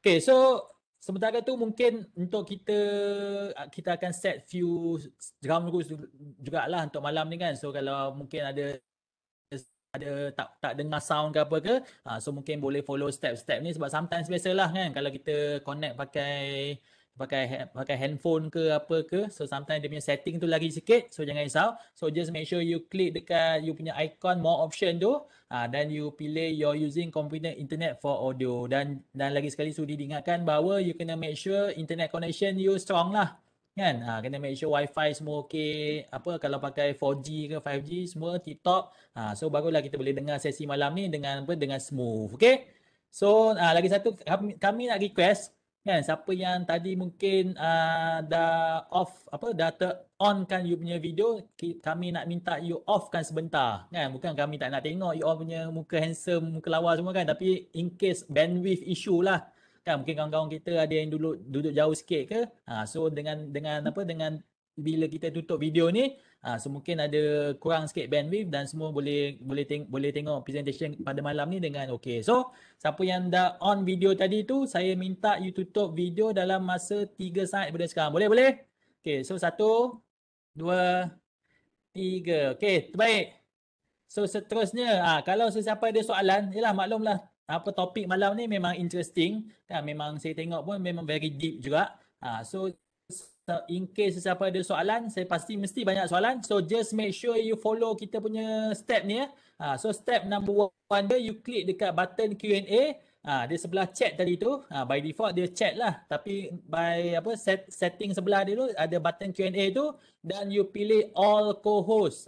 Okay, so sementara tu mungkin untuk kita akan set few ground rules jugalah untuk malam ni kan. So kalau mungkin ada tak dengar sound ke apa ke, so mungkin boleh follow step-step ni sebab sometimes biasalah kan kalau kita connect pakai handphone ke apa ke, so sometimes dia punya setting tu lagi sikit, so jangan risau. So just make sure you click dekat you punya icon more option tu, dan you pilih you're using computer internet for audio, dan lagi sekali sudi diingatkan bahawa you kena make sure internet connection you strong lah kan. Kena make sure wifi semua okey, apa kalau pakai 4G ke 5G semua tip top. So barulah kita boleh dengar sesi malam ni dengan smooth. Okay. So lagi satu kami nak request kan, siapa yang tadi mungkin dah on kan you punya video, kami nak minta you off kan sebentar kan. Bukan kami tak nak tengok you all punya muka handsome, muka lawa semua kan, tapi in case bandwidth issue lah kan, mungkin kawan-kawan kita ada yang duduk jauh sikit ke, so dengan bila kita tutup video ni, so mungkin ada kurang sikit bandwidth dan semua boleh tengok presentation pada malam ni dengan okey. So siapa yang dah on video tadi tu, saya minta you tutup video dalam masa 3 saat daripada sekarang. Boleh? Okey, so 1 2 3. Okey, terbaik. So seterusnya, kalau sesiapa ada soalan, yalah maklumlah apa topik malam ni memang interesting kan, memang saya tengok pun memang very deep juga. So in case sesiapa ada soalan, saya pasti mesti banyak soalan. So just make sure you follow kita punya step ni ya. So step number 1 dia, you klik dekat button Q&A. Dia sebelah chat tadi tu, by default dia chat lah, tapi by setting sebelah dia tu ada button Q&A tu, dan you pilih all co-host.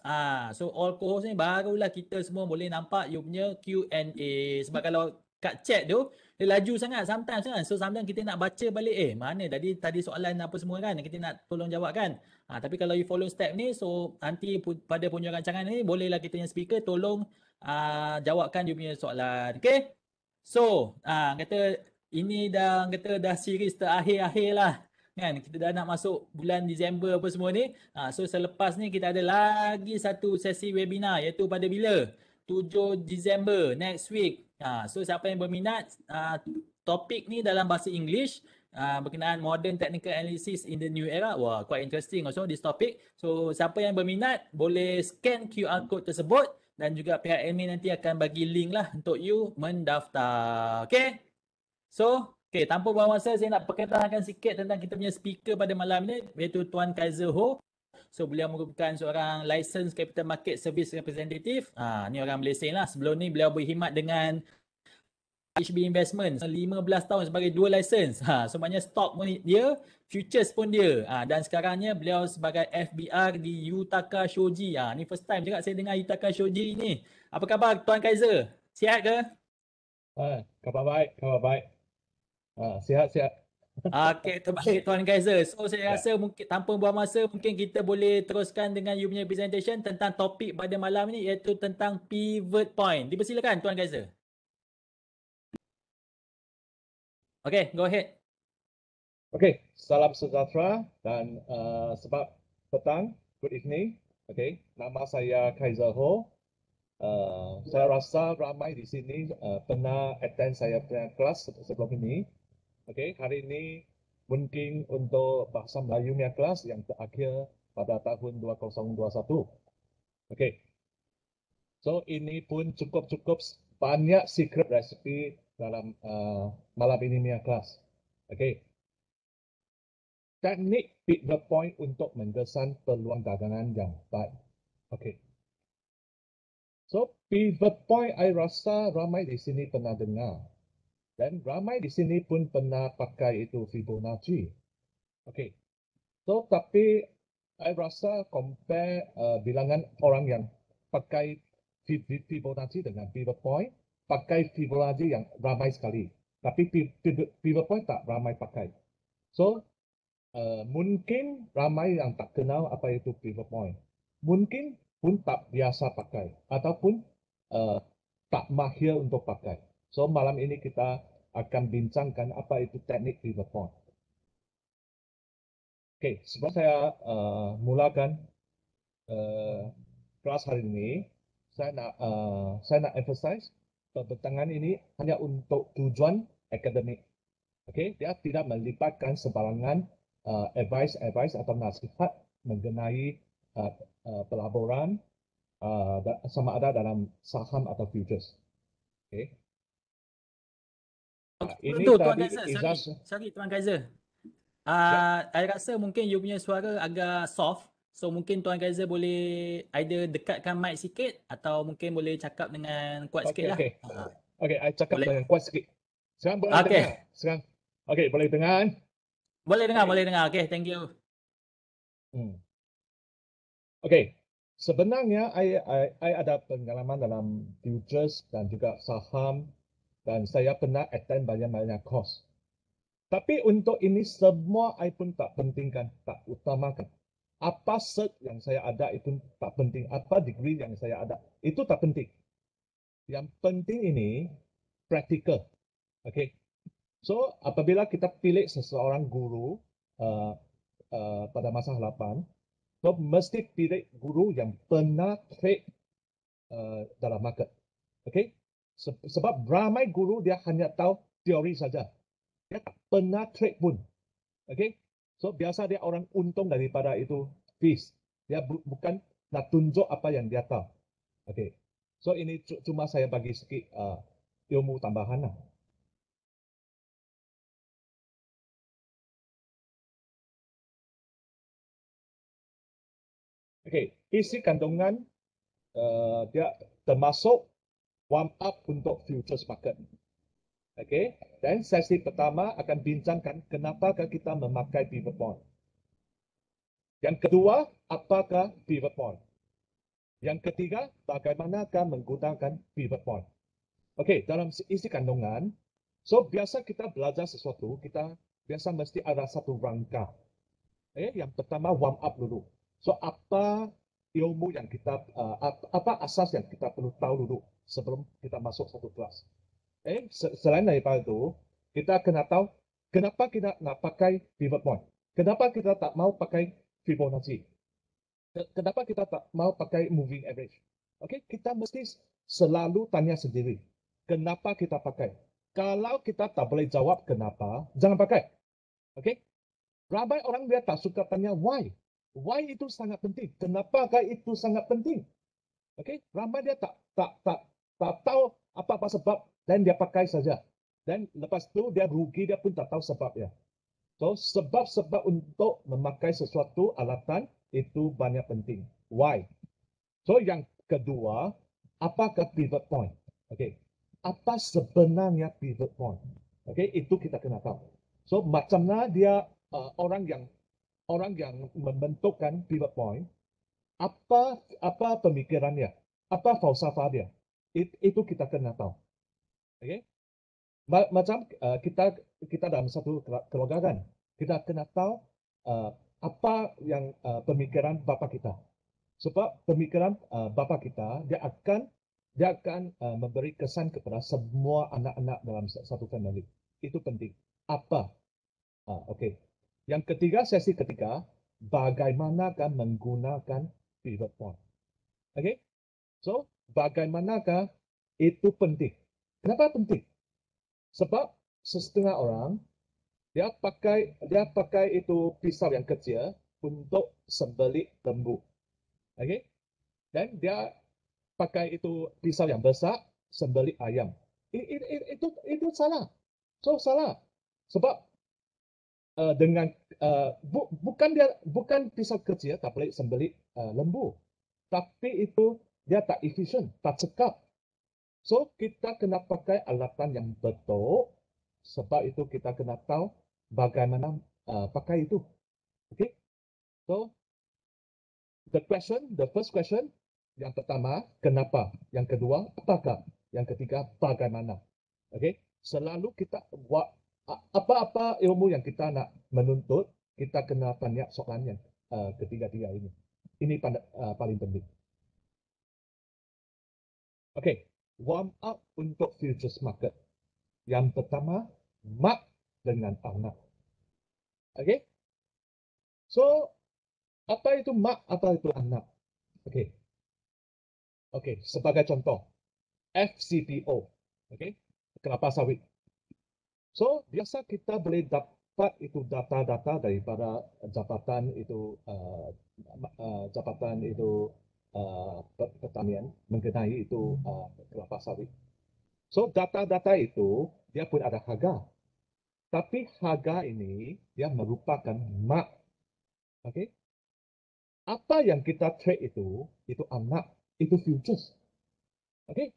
So all co-host ni barulah kita semua boleh nampak you punya Q&A. Sebab kalau kat chat tu dia laju sangat sometimes kan. So sometimes kita nak baca balik, mana tadi soalan apa semua kan, kita nak tolong jawab kan. Tapi kalau you follow step ni, so nanti pada punca rancangan ni bolehlah kita yang speaker tolong jawabkan you punya soalan. Okay. So kata ini dah series terakhir-akhir lah kan, kita dah nak masuk bulan Disember apa semua ni. So selepas ni kita ada lagi satu sesi webinar, iaitu pada bila 7 Disember next week. So siapa yang berminat, topik ni dalam bahasa English, berkenaan modern technical analysis in the new era. Wah, quite interesting also this topic. So siapa yang berminat boleh scan QR code tersebut, dan juga pihak admin nanti akan bagi link lah untuk you mendaftar. Okay. So tanpa buang masa, saya nak perkenalkan sikit tentang kita punya speaker pada malam ni, iaitu Tuan Kaiser Ho. So beliau merupakan seorang licensed capital market service representative. Ni orang Malaysia lah. Sebelum ni beliau berkhidmat dengan HB Investment 15 tahun sebagai dual license. So maknanya stock pun dia, futures pun dia. Dan sekarangnya beliau sebagai FBR di Yutaka Shoji. Ni first time juga saya dengar Yutaka Shoji ni. Apa khabar Tuan Kaiser? Sihat ke? Khabar baik. Sihat. Okay, terbaik Tuan Kaiser. So saya rasa mungkin tanpa buang masa, mungkin kita boleh teruskan dengan you punya presentation tentang topik pada malam ni, iaitu tentang pivot point. Dipersilakan Tuan Kaiser. Okay, go ahead. Okay, salam sejahtera dan sebab petang, good evening. Okay, nama saya Kaiser Ho. Saya rasa ramai di sini pernah attend saya punya kelas sebelum ini. Okay, hari ini mungkin untuk bahasa Melayu punya kelas yang terakhir pada tahun 2021. Okay, so ini pun cukup banyak secret recipe dalam malam ini punya kelas. Okay. Teknik pivot point untuk menggesan peluang dagangan yang baik. Okay. So pivot point, I rasa ramai di sini pernah dengar. Dan ramai di sini pun pernah pakai itu Fibonacci. Okay. So tapi I rasa compare bilangan orang yang pakai Fibonacci dengan pivot point, pakai Fibonacci yang ramai sekali. Tapi pivot point tak ramai pakai. So mungkin ramai yang tak kenal apa itu pivot point. Mungkin pun tak biasa pakai ataupun tak mahir untuk pakai. So malam ini kita akan bincangkan apa itu teknik pivot point. Okay, sebelum saya mulakan kelas hari ini, saya nak emphasize pembentangan ini hanya untuk tujuan akademik. Okey, dia tidak melibatkan sebarangan advice atau nasihat mengenai pelaburan sama ada dalam saham atau futures. Okey. Okay. Ini Tu Tuan tadi Kaiser, sorry. Izaz. Sorry Tuan Kaiser. Siap. I rasa mungkin you punya suara agak soft. So mungkin Tuan Kaiser boleh either dekatkan mic sikit atau mungkin boleh cakap dengan kuat sikit Okey, lah. okey. Okey, I cakap Boleh? dengan kuat sikit. Sekarang boleh Okay. dengar. Sekarang. Okey, boleh dengar. Boleh dengar, Okey. boleh dengar. Okay, thank you. Okey. Sebenarnya I ada pengalaman dalam futures dan juga saham dan saya pernah attend banyak-banyak course. Tapi untuk ini semua I pun tak pentingkan, tak utamakan. Apa cert yang saya ada itu tak penting. Apa degree yang saya ada itu tak penting. Yang penting ini practical. Okay. So apabila kita pilih seseorang guru pada masa hadapan, so mesti pilih guru yang pernah trade dalam market. Okay. Sebab ramai guru dia hanya tahu teori saja. Dia tak pernah trade pun. Okay. So biasa dia orang untung daripada itu fees. Dia bukan nak tunjuk apa yang dia tahu. Okay. So ini cuma saya bagi sikit ilmu tambahan lah. Okay. Isi kandungan dia termasuk warm up untuk futures market. Okay. Dan sesi pertama akan bincangkan kenapa kita memakai pivot point. Yang kedua, apakah pivot point? Yang ketiga, bagaimanakah menggunakan pivot point? Okey, dalam isi kandungan, so biasa kita belajar sesuatu, kita biasa mesti ada satu rangka. Yang pertama warm up dulu. So apa ilmu yang kita, apa asas yang kita perlu tahu dulu sebelum kita masuk satu kelas. Selain daripada itu, kita kena tahu kenapa kita nak pakai pivot point. Kenapa kita tak mau pakai Fibonacci. Kenapa kita tak mau pakai moving average? Okey, kita mesti selalu tanya sendiri, kenapa kita pakai? Kalau kita tak boleh jawab kenapa, jangan pakai. Okey? Ramai orang dia tak suka tanya why. Why itu sangat penting. Kenapakah itu sangat penting? Okey? Ramai dia tak tahu apa-apa sebab dan dia pakai saja. Dan lepas tu dia rugi, dia pun tak tahu sebabnya. So, sebab-sebab untuk memakai sesuatu alatan itu banyak penting. Why? So, yang kedua, apakah pivot point? Okay. Apa sebenarnya pivot point? Okay, itu kita kena tahu. So, macam mana dia orang yang membentukkan pivot point, apa pemikirannya? Apa falsafah dia? Itu kita kena tahu. Okay. Macam kita dalam satu keluarga kan, kita kena tahu apa yang pemikiran bapa kita. Sebab pemikiran bapa kita dia akan memberi kesan kepada semua anak-anak dalam satu family. Itu penting. Apa? Okey. Yang ketiga, sesi ketiga, bagaimanakah menggunakan pivot point. Okey. So, bagaimanakah itu penting? Kenapa penting? Sebab setengah orang dia pakai itu pisau yang kecil untuk sembelih lembu. Okey? Dan dia pakai itu pisau yang besar sembelih ayam. Itu salah. So salah. Sebab dengan bukan pisau kecil tak boleh sembelih lembu. Tapi itu dia tak efisien, tak cekap. So, kita kena pakai alatan yang betul. Sebab itu kita kena tahu bagaimana pakai itu. Okay? So, the first question, yang pertama, kenapa? Yang kedua, apakah? Yang ketiga, bagaimana? Okay? Selalu kita buat apa-apa ilmu yang kita nak menuntut, kita kena tanya soalan yang ketiga-tiga ini. Ini paling penting. Okay, warm up untuk futures market. Yang pertama, mak dengan anak. Okay? So, apa itu mak, apa itu anak? Okay. Okay, sebagai contoh, FCPO. Okay? Kelapa sawit. So biasa kita boleh dapat itu data-data daripada jabatan itu pertanian mengenai itu kelapa sawit. So data-data itu dia pun ada harga. Tapi harga ini dia merupakan mak. Okay? Apa yang kita trade itu anak, itu futures. Okay?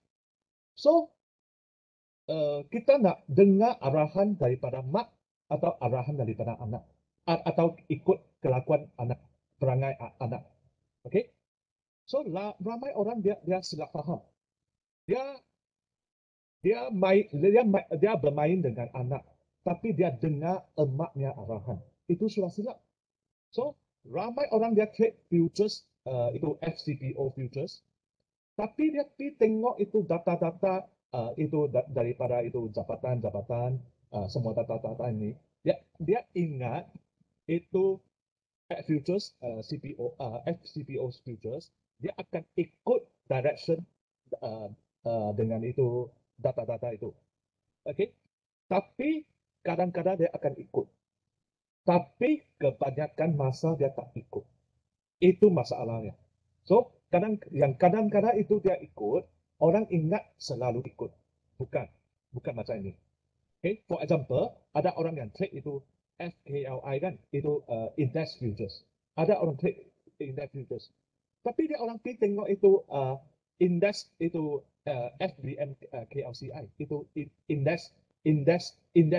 So kita nak dengar arahan daripada mak atau arahan daripada anak atau ikut kelakuan anak, perangai anak. Okay? So ramai orang dia silap faham. Dia bermain dengan anak, tapi dia dengar emaknya arahan. Itu sudah silap. So ramai orang dia trade futures itu FCPO futures, tapi dia pergi tengok itu data-data itu daripada itu jabatan-jabatan semua data-data ini. Dia ingat itu futures FCPO futures dia akan ikut direction uh, dengan itu data-data itu. Okay? Tapi kadang-kadang dia akan ikut. Tapi kebanyakan masa dia tak ikut. Itu masalahnya. So, kadang-kadang itu dia ikut, orang ingat selalu ikut. Bukan macam ini. Okay? For example, ada orang yang trade itu FKLI kan, itu index futures. Ada orang trade index futures. Tapi dia orang pergi tengok itu index itu FBM KLCI, itu index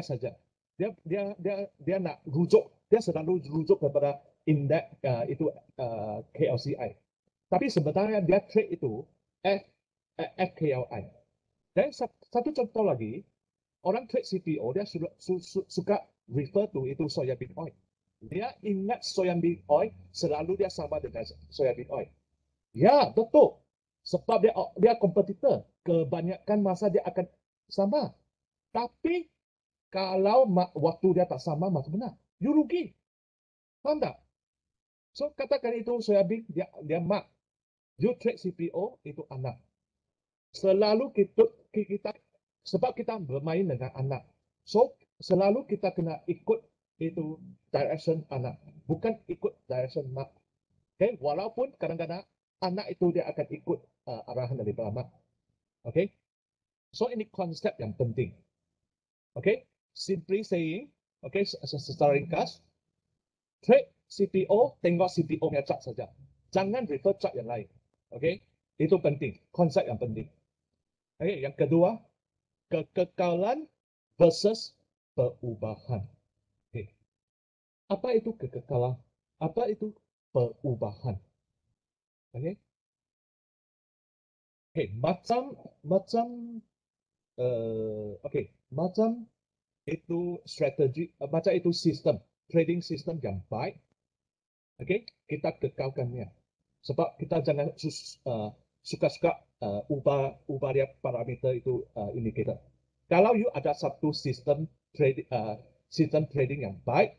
saja. Dia nak rujuk, dia selalu rujuk kepada indeks itu KLCI. Tapi sebenarnya dia trade itu FKLI. Dan satu contoh lagi, orang trade CPO dia suka refer to itu soybean oil. Dia ingat soybean oil selalu dia sama dengan soybean oil. Ya, betul. Sebab dia kompetitor. Kebanyakan masa dia akan sama. Tapi kalau waktu dia tak sama, macam mana? You rugi. Faham tak? So, katakan itu soybean, dia mak. You trade CPO, itu anak. Selalu kita sebab kita bermain dengan anak. So, selalu kita kena ikut itu direction anak. Bukan ikut direction mak. Okay? Walaupun kadang-kadang anak itu dia akan ikut arahan dari mak. Okay? So, ini konsep yang penting. Okay? Simply saying, okay, secara ringkas, trade CPO, tengok CPO-nya chart saja. Jangan refer chart yang lain. Okay? Itu penting. Konsep yang penting. Okay? Yang kedua, kekekalan versus perubahan. Okay. Apa itu kekekalan? Apa itu perubahan? Okay? Okay, macam itu strategi, macam itu sistem, trading system yang baik. Okay, kita kekalkannya. Sebab kita jangan suka-suka ubah dia parameter itu indicator. Kalau you ada satu sistem trading yang baik,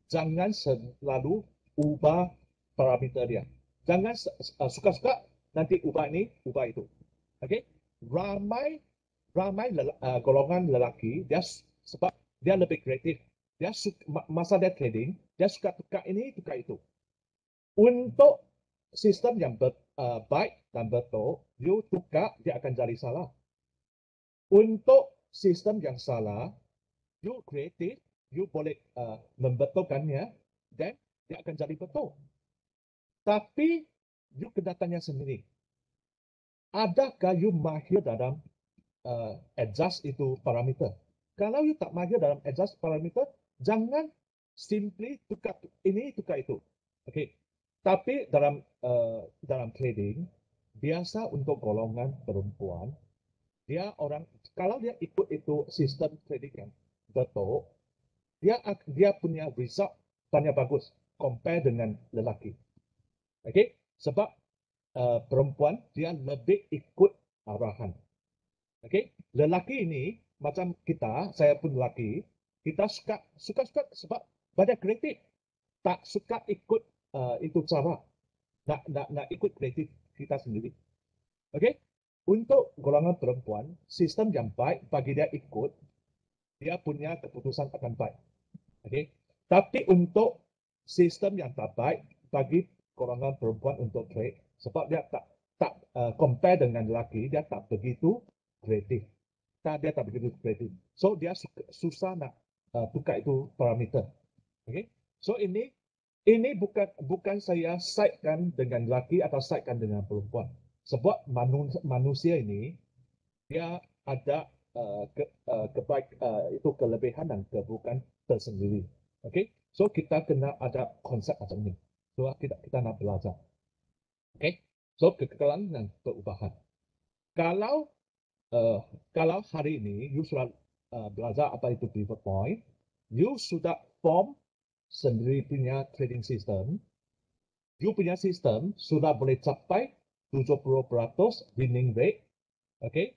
jangan selalu ubah parameter dia. Jangan suka-suka nanti ubah ini, ubah itu. Okay? Ramai golongan lelaki dia sebab dia lebih kreatif. Dia masa dia trading, dia suka tukar ini, tukar itu. Untuk sistem yang baik dan betul, you tukar dia akan jadi salah. Untuk sistem yang salah, you kreatif, you boleh membetulkannya dan dia akan jadi betul. Tapi you kena tanya sendiri, adakah you mahir dalam adjust itu parameter? Kalau you tak mahir dalam adjust parameter, jangan simply tukar ini, tukar itu. Okay. Tapi dalam trading, biasa untuk golongan perempuan, kalau dia ikut itu sistem trading yang betul, dia punya result banyak bagus compare dengan lelaki. Okay? Sebab perempuan dia lebih ikut arahan. Okay? Lelaki ini macam kita, saya pun lelaki, kita suka sebab banyak kreatif, tak suka ikut itu cara, nak ikut kreatif kita sendiri. Okay? Untuk golongan perempuan, sistem yang baik bagi dia ikut, dia punya keputusan akan baik. Okay? Tapi untuk sistem yang tak baik bagi golongan perempuan untuk trade, sebab dia tak compare dengan lelaki, dia tak begitu kreatif. Dia tak begitu kreatif. So dia susah nak tukar itu parameter. Okay? So ini bukan saya sidekan dengan lelaki atau sidekan dengan perempuan. Sebab manusia ini dia ada itu kelebihan dan keburukan tersendiri. Okay? So kita kena ada konsep macam ni. So kita nak belajar. Okay? So kekekalan dan perubahan. Kalau kalau hari ini you sudah belajar apa itu pivot point, you sudah form sendiri punya trading system, you punya sistem sudah boleh capai 70% winning rate, okay?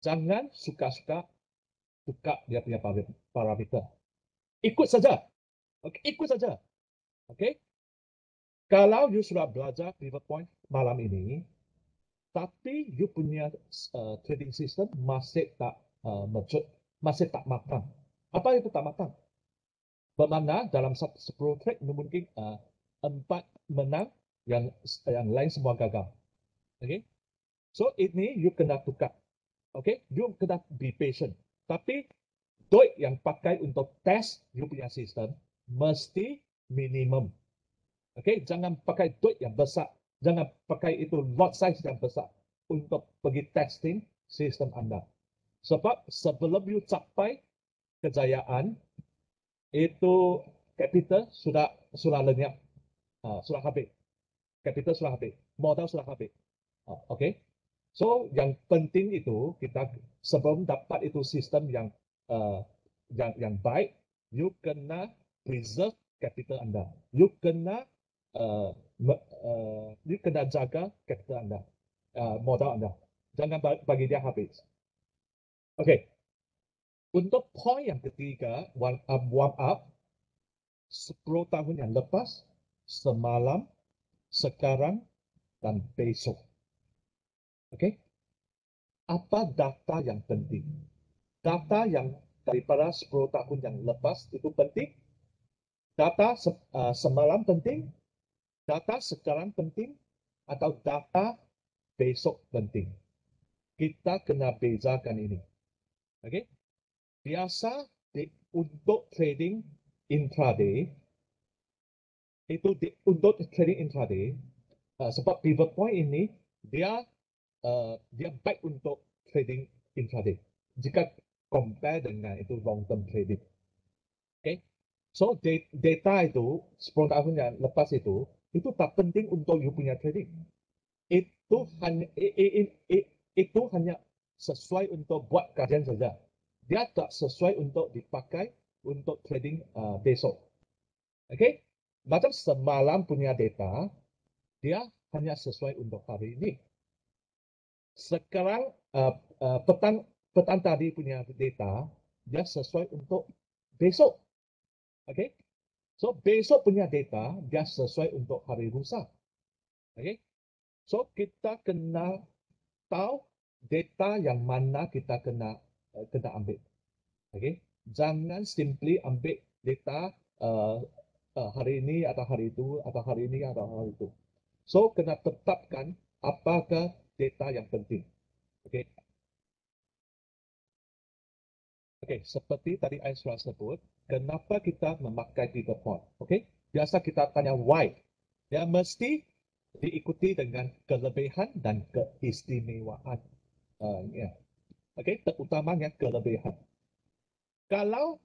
Jangan suka-suka tukar dia punya parameter. Ikut saja, okay? Ikut saja, okay? Kalau you sudah belajar pivot point malam ini, tapi you punya trading system masih tak mature, masih tak matang. Apa itu tak matang? Bermakna dalam 10 trade mungkin 4 menang, yang lain semua gagal. Okay? So ini you kena tukar. Okay? You kena be patient. Tapi duit yang pakai untuk test you punya sistem mesti minimum. Okay? Jangan pakai duit yang besar. Jangan pakai itu lot size yang besar untuk pergi testing sistem anda. Sebab sebelum you capai kejayaan, itu capital sudah lenyap, sudah habis. Capital sudah habis, modal sudah habis. Okay? So yang penting itu kita sebelum dapat itu sistem yang baik, you kena preserve capital anda. You kena jaga capital anda, modal anda. Jangan bagi dia habis. Okay. Untuk point yang ketiga, warm up 10 tahun yang lepas, semalam, sekarang, dan besok. Okay? Apa data yang penting? Data yang daripada 10 tahun yang lepas itu penting. Data semalam penting. Data sekarang penting. Atau data besok penting. Kita kena bezakan ini. Okay? Biasa untuk trading intraday, sebab pivot point ini dia baik untuk trading intraday jika compare dengan itu long term trading. Okay, so data itu 10 tahun yang lepas itu tak penting untuk you punya trading. Itu hanya sesuai untuk buat kajian saja. Dia tak sesuai untuk dipakai untuk trading besok. Okay, macam semalam punya data, dia hanya sesuai untuk hari ini. Sekarang petang tadi punya data, dia sesuai untuk besok. Okay, so besok punya data, dia sesuai untuk hari lusa. Okay, so kita kena tahu data yang mana kita kena ambil. Okay, jangan simply ambil data hari ini atau hari itu atau hari ini atau hari itu. So kena tetapkan apakah data yang penting. Okay. Okay, seperti tadi saya sudah sebut, kenapa kita memakai pivot point? Okay, biasa kita tanya why. Ya mesti diikuti dengan kelebihan dan keistimewaan. Ya. Okay, terutamanya kelebihan. Kalau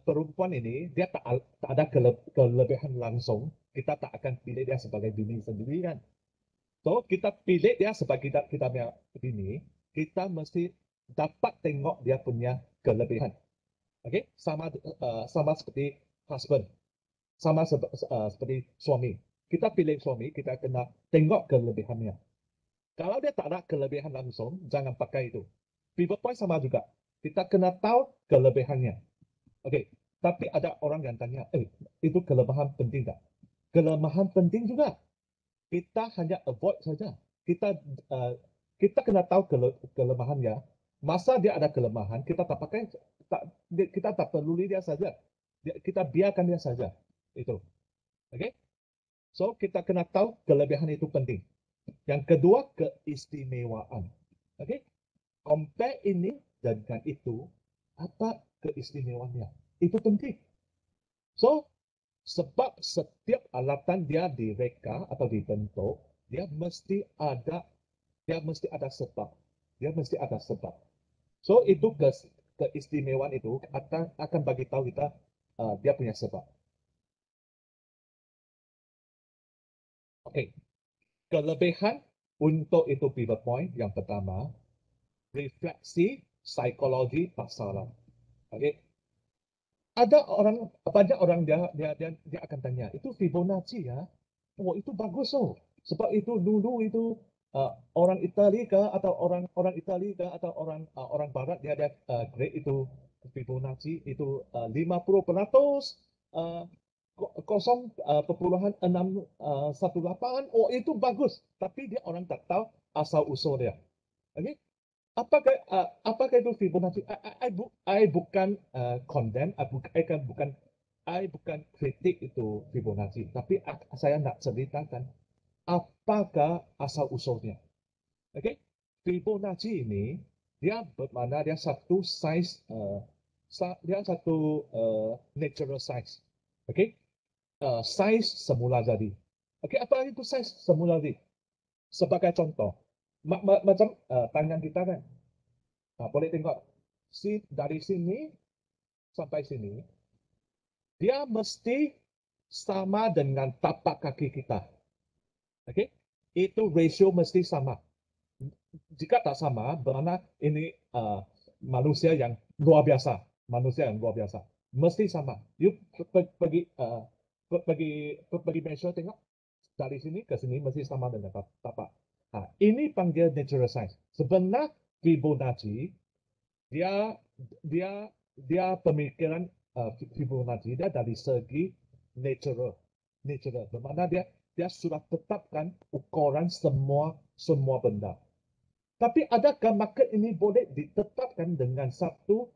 perempuan ini dia tak ada kelebihan langsung, kita tak akan pilih dia sebagai bini sendiri kan. So kita pilih dia sebagai kita punya bini, kita mesti dapat tengok dia punya kelebihan. Okay, sama seperti husband, sama seperti suami. Kita pilih suami, kita kena tengok kelebihannya. Kalau dia tak ada kelebihan langsung, jangan pakai itu. Pivot point sama juga. Kita kena tahu kelebihannya. Okay, tapi ada orang yang tanya, itu kelemahan penting tak? Kelemahan penting juga. Kita hanya avoid saja. Kita kena tahu kelemahannya. Masa dia ada kelemahan, kita tak pakai, kita tak peduli dia saja. Kita biarkan dia saja. Itu. Oke? So, kita kena tahu kelebihan itu penting. Yang kedua, keistimewaan. Oke? Compare ini dengan itu, apa keistimewaannya? Itu penting. So, sebab setiap alatan dia direka atau dibentuk, dia mesti ada sebab. Dia mesti ada sebab. So itu keistimewaan itu akan bagi tahu kita dia punya sebab. Oke, kelebihan untuk itu pivot point yang pertama, refleksi psikologi pasaran. Oke, banyak orang dia akan tanya, itu Fibonacci ya? Oh itu bagus oh, sebab itu dulu itu orang Italia kah atau orang Italia kah atau orang Barat dia ada grade itu Fibonacci itu 50% 0,618. Oh itu bagus, tapi dia orang tak tahu asal usul dia. Okay? Apakah itu Fibonacci? I bukan condemn, I bukan kritik itu Fibonacci, tapi saya nak ceritakan apakah asal usulnya. Okay? Fibonacci ini dia bermakna dia satu size, dia satu natural size. Okay? Size semula jadi. Okay, apa itu size semula jadi? Sebagai contoh, macam tangan kita kan. Boleh tengok dari sini sampai sini, dia mesti sama dengan tapak kaki kita. Oke, itu ratio mesti sama. Jika tak sama, bermakna ini manusia yang luar biasa, mesti sama. You pergi measure tengok dari sini ke sini mesti sama dengan tapak. Ini panggil natural size. Sebenarnya Fibonacci dia pemikiran Fibonacci dia dari segi natural, bermakna dia sudah tetapkan ukuran semua benda. Tapi adakah market ini boleh ditetapkan dengan satu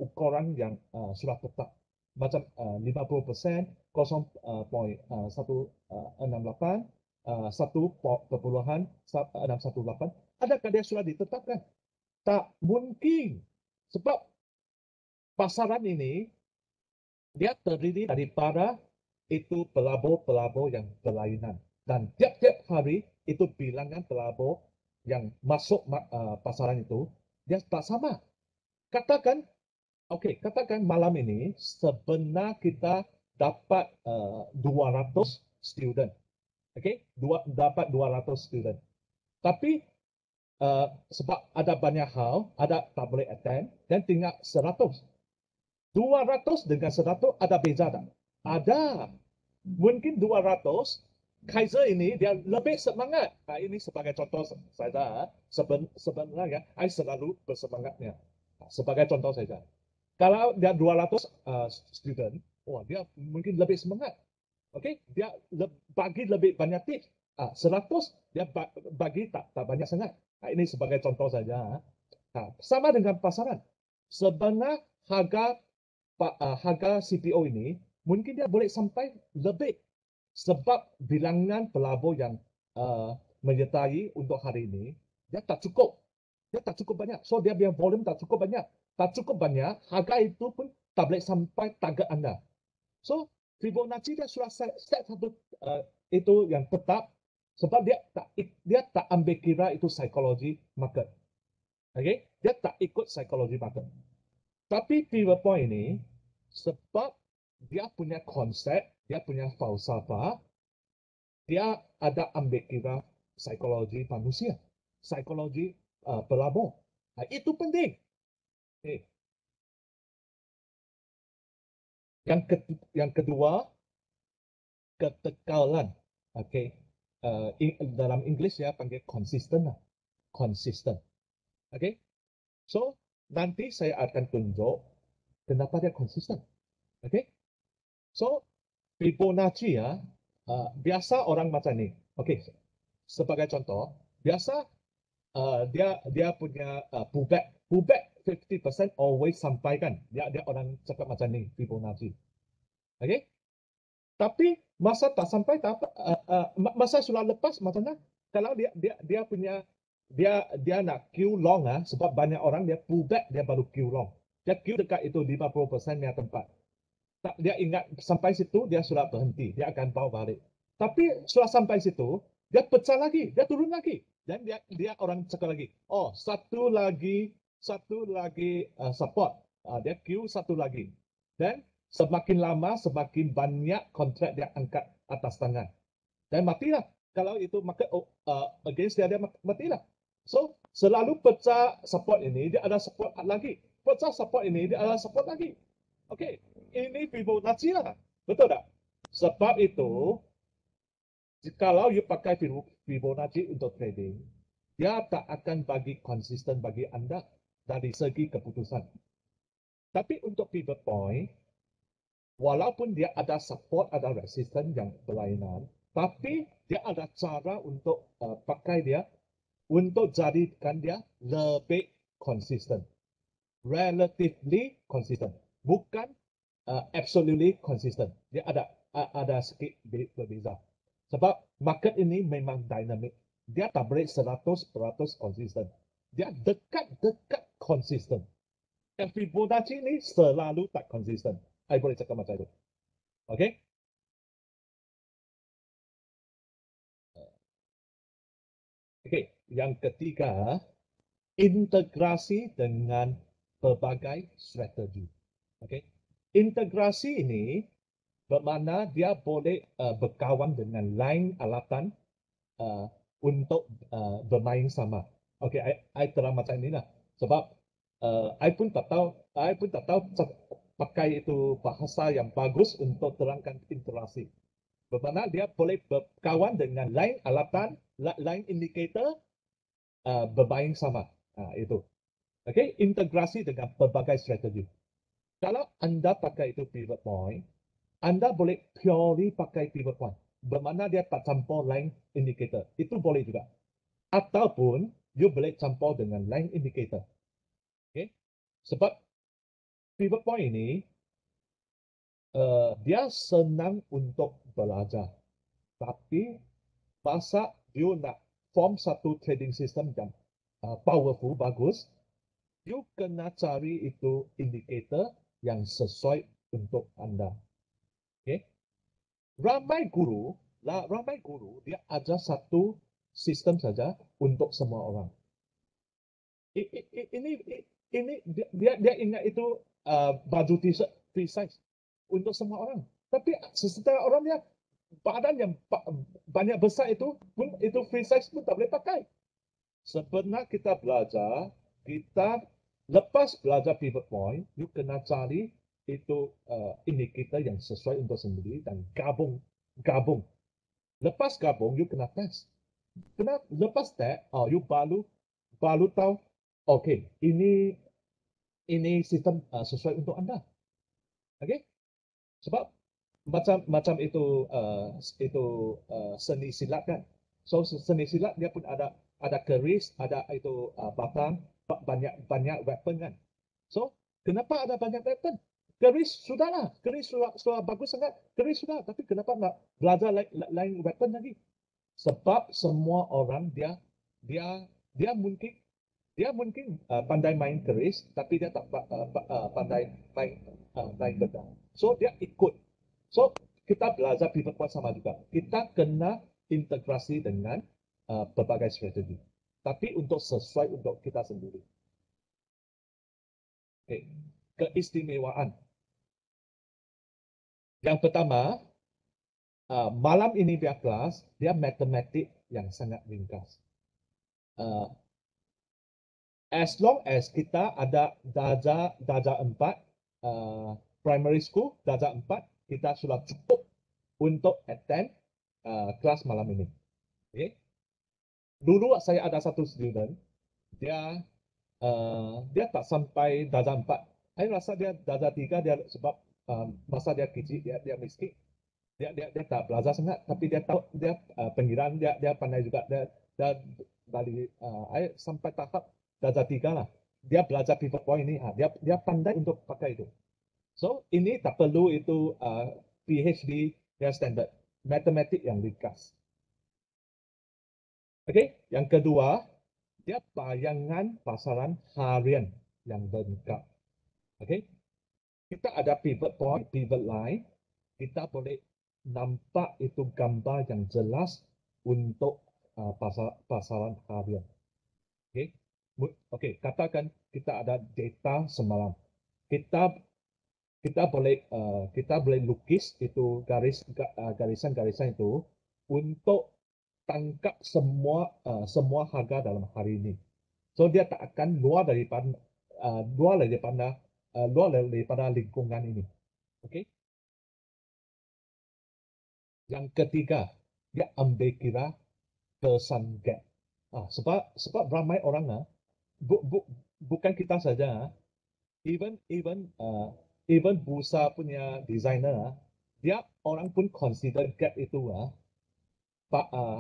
ukuran yang sudah tetap? Macam 50%, 0,168, 1,618. Adakah dia sudah ditetapkan? Tak mungkin. Sebab pasaran ini dia terdiri daripada itu pelabur-pelabur yang berlainan. Dan tiap-tiap hari itu bilangan pelabur yang masuk pasaran itu dia tak sama. Katakan malam ini sebenarnya kita dapat 200 student. Dapat 200 student. Tapi sebab ada banyak hal, ada tak boleh attend dan tinggal 100. 200 dengan 100 ada beza tak? Ada. Mungkin 200 Kaiser ini dia lebih semangat. Ini sebagai contoh saja. Sebenarnya saya selalu bersemangatnya. Sebagai contoh saja. Kalau dia 200 student, dia mungkin lebih semangat. Dia bagi lebih banyak tips. 100 dia bagi tak banyak sangat. Ini sebagai contoh saja. Sama dengan pasaran. Sebenarnya harga CPO ini mungkin dia boleh sampai lebih sebab bilangan pelabur yang menyertai untuk hari ini dia tak cukup banyak, so dia punya volume tak cukup banyak, harga itu pun tak boleh sampai target anda. So Fibonacci dia sudah set satu itu yang tetap sebab dia tak ambil kira itu psikologi market. Dia tak ikut psikologi market. Tapi pivot point ini sebab dia punya konsep, dia punya falsafah, dia ada ambil kira psikologi manusia, psikologi pelabur. Itu penting. Yang kedua, ketekalan. Dalam English ya panggil konsisten. Konsisten. So nanti saya akan tunjuk kenapa dia konsisten. So Fibonacci ya, biasa orang macam ni. Sebagai contoh, biasa dia punya pullback 50% always sampaikan. Dia orang cakap macam ni Fibonacci. Okay? Tapi masa tak sampai tak apa, masa sudah lepas macam mana? Kalau dia punya dia nak queue long sebab banyak orang dia pullback dia baru queue long. Dia queue dekat itu 50% yang tempat. Tak, dia ingat sampai situ dia sudah berhenti, dia akan bawa balik. Tapi sudah sampai situ, dia pecah lagi, dia turun lagi. Dan dia orang cakap lagi, oh satu lagi support. Dia queue satu lagi. Dan semakin lama semakin banyak kontrak dia angkat atas tangan. Dan matilah. Kalau itu market against dia matilah. So selalu pecah support ini dia ada support lagi. Pecah support ini dia ada support lagi. Okey, ini Fibonacci lah. Betul tak? Sebab itu, kalau you pakai Fibonacci untuk trading, dia tak akan bagi konsisten bagi anda dari segi keputusan. Tapi untuk pivot point, walaupun dia ada support, ada resistance yang berlainan, tapi dia ada cara untuk pakai dia untuk jadikan dia lebih konsisten. Relatively consistent. Bukan absolutely consistent. Dia ada sikit berbeza. Sebab market ini memang dynamic. Dia tak boleh 100% konsisten. Dia dekat konsisten. Dan Fibonacci ini selalu tak konsisten. Saya boleh cakap macam itu. Okay? Okay. Yang ketiga, integrasi dengan berbagai strategi. Okay? Integrasi ini bermakna dia boleh berkawan dengan lain alatan untuk bermain sama. Okay, I terang macam inilah. Sebab I pun tak tahu pakai itu bahasa yang bagus untuk terangkan integrasi. Bermakna dia boleh berkawan dengan lain alatan, lain indikator bermain sama. Itu. Okay, integrasi dengan berbagai strategi. Kalau anda pakai itu pivot point, anda boleh purely pakai pivot point. Bermakna dia tak campur line indicator. Itu boleh juga. Ataupun you boleh campur dengan line indicator. Okay? Sebab pivot point ini dia senang untuk belajar. Tapi masa you nak form satu trading system yang powerful, bagus, you kena cari itu indikator yang sesuai untuk anda. Okay? Ramai guru dia ajar satu sistem saja untuk semua orang. Ini dia ingat itu baju t-shirt free size untuk semua orang. Tapi setiap orang dia badan yang banyak besar itu pun itu free size pun tak boleh pakai. Sebenarnya kita belajar, kita lepas belajar pivot point, you kena cari itu indikator yang sesuai untuk sendiri dan gabung. Lepas gabung, you kena test. Kena lepas test, you baru tahu, okay, ini sistem sesuai untuk anda. Okay? Sebab macam itu seni silat kan. So seni silat dia pun ada keris, ada itu batang, banyak weapon kan. So kenapa ada banyak weapon? Keris sudahlah, keris sudah bagus sangat, keris sudah. Tapi kenapa nak belajar lain weapon lagi? Sebab semua orang dia mungkin pandai main keris, tapi dia tak pandai main pedang. So dia ikut. So kita belajar pivot point sama juga. Kita kena integrasi dengan berbagai strategi. Tapi untuk sesuai untuk kita sendiri. Okay. Keistimewaan. Yang pertama, malam ini dia kelas, dia matematik yang sangat ringkas. As long as kita ada darjah 4, primary school, darjah 4, kita sudah cukup untuk attend kelas malam ini. Okay. Dulu saya ada satu student, dia tak sampai darjah 4. Saya rasa dia darjah 3 dia sebab masa dia kecil, dia miskin. Dia tak belajar sangat, tapi dia tahu dia pengiraan dia pandai juga. dan dari sampai tahap darjah 3 lah. Dia belajar pivot point ini, dia pandai untuk pakai itu. So ini tak perlu itu PhD yang standard, matematik yang ringkas. Oke, yang kedua, dia bayangan pasaran harian yang lengkap. Oke, kita ada pivot point, pivot line, kita boleh nampak itu gambar yang jelas untuk pasaran harian. Okey. Okey, katakan kita ada data semalam. Kita kita boleh lukis itu garisan-garisan itu untuk tangkap semua harga dalam hari ini. So dia tak akan luar daripada lingkungan ini. Okey. Yang ketiga, dia ambil kira kesan gap. Sebab ramai orang bukan kita saja, even bursa punya designer, dia orang pun consider gap itu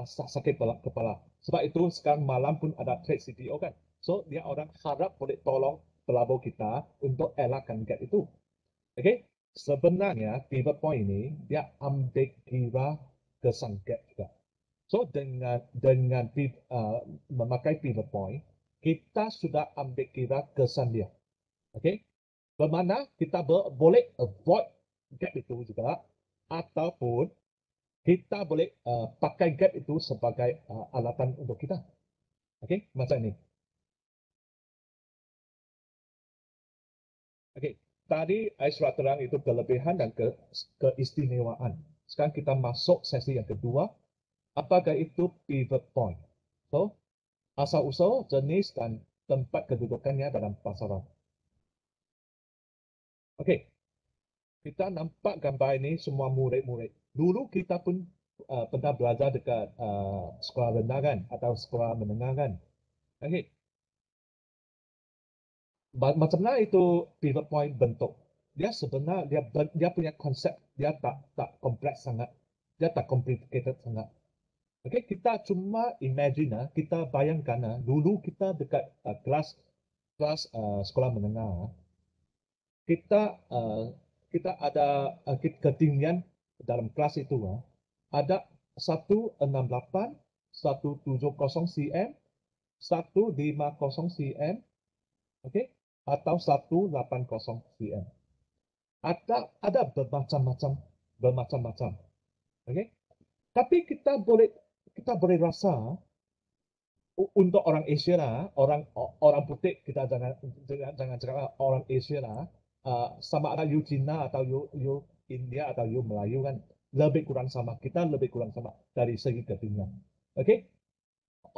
sakit kepala. Sebab itu sekarang malam pun ada trade CPO kan. So dia orang harap boleh tolong pelabur kita untuk elakkan gap itu. Okay? Sebenarnya pivot point ini dia ambil kira kesan gap juga. So dengan memakai pivot point, kita sudah ambil kira kesan dia. Okay? Bermakna kita boleh avoid gap itu juga, ataupun kita boleh pakai gap itu sebagai alatan untuk kita. Okay? Macam ini. Okay. Tadi saya sudah terang itu kelebihan dan keistimewaan. Sekarang kita masuk sesi yang kedua. Apakah itu pivot point? So, asal-usul, jenis dan tempat kedudukannya dalam pasaran. Okey, kita nampak gambar ini semua murid-murid. Dulu kita pun pernah belajar dekat sekolah rendah kan, atau sekolah menengah kan. Okey, macam mana itu pivot point bentuk? Dia sebenarnya dia punya konsep, dia tak kompleks sangat, dia tak complicated sangat. Okey, kita cuma imagine, kita bayangkan dulu kita dekat kelas sekolah menengah, kita kita ada ketinggian dalam kelas itu ada 168, 170 cm, 150 cm, okey, atau 180 cm. Ada bermacam-macam, okey. Tapi kita boleh rasa untuk orang Asia lah, orang putih, kita jangan cakap orang Asia lah, sama ada you Cina atau you India atau you Melayu kan, lebih kurang sama. Kita lebih kurang sama dari segi ketinggian. Okey,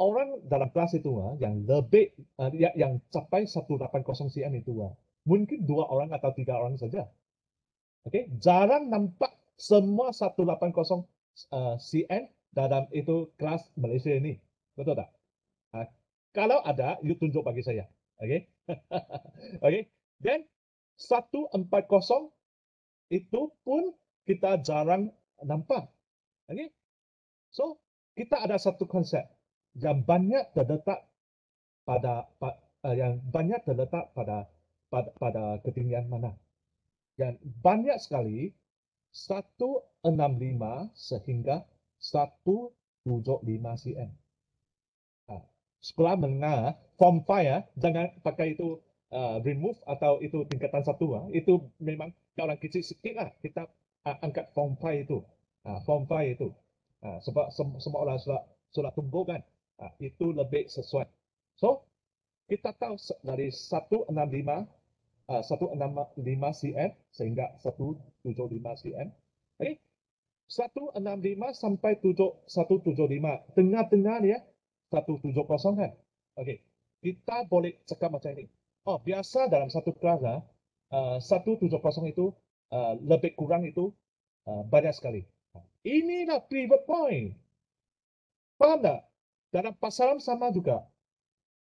orang dalam kelas itu yang lebih yang capai 180 cm itu mungkin 2 orang atau 3 orang saja. Okey, jarang nampak semua 180 cm dalam itu kelas Malaysia ini. Betul tak? Kalau ada, you tunjuk bagi saya. Okay? Okay? Dan 140 itu pun kita jarang nampak. Okay? So, kita ada satu konsep yang banyak terletak pada ketinggian mana. Dan banyak sekali 165 sehingga 175 cm. Sekolah menengah, form 5 jangan pakai itu remove atau itu tingkatan 1 itu memang orang kecil sikit lah, kita angkat form 5 itu. Form 5 itu. Sebab semua orang sudah tumbuh kan, itu lebih sesuai. So, kita tahu dari 165 cm sehingga 175 cm. Okay? 165 sampai 175. Tengah-tengah dia 170 kan. Okey. Kita boleh cakap macam ini. Oh, biasa dalam satu kelas 170 itu lebih kurang itu banyak sekali. Inilah pivot point. Faham tak? Dalam pasaran sama juga.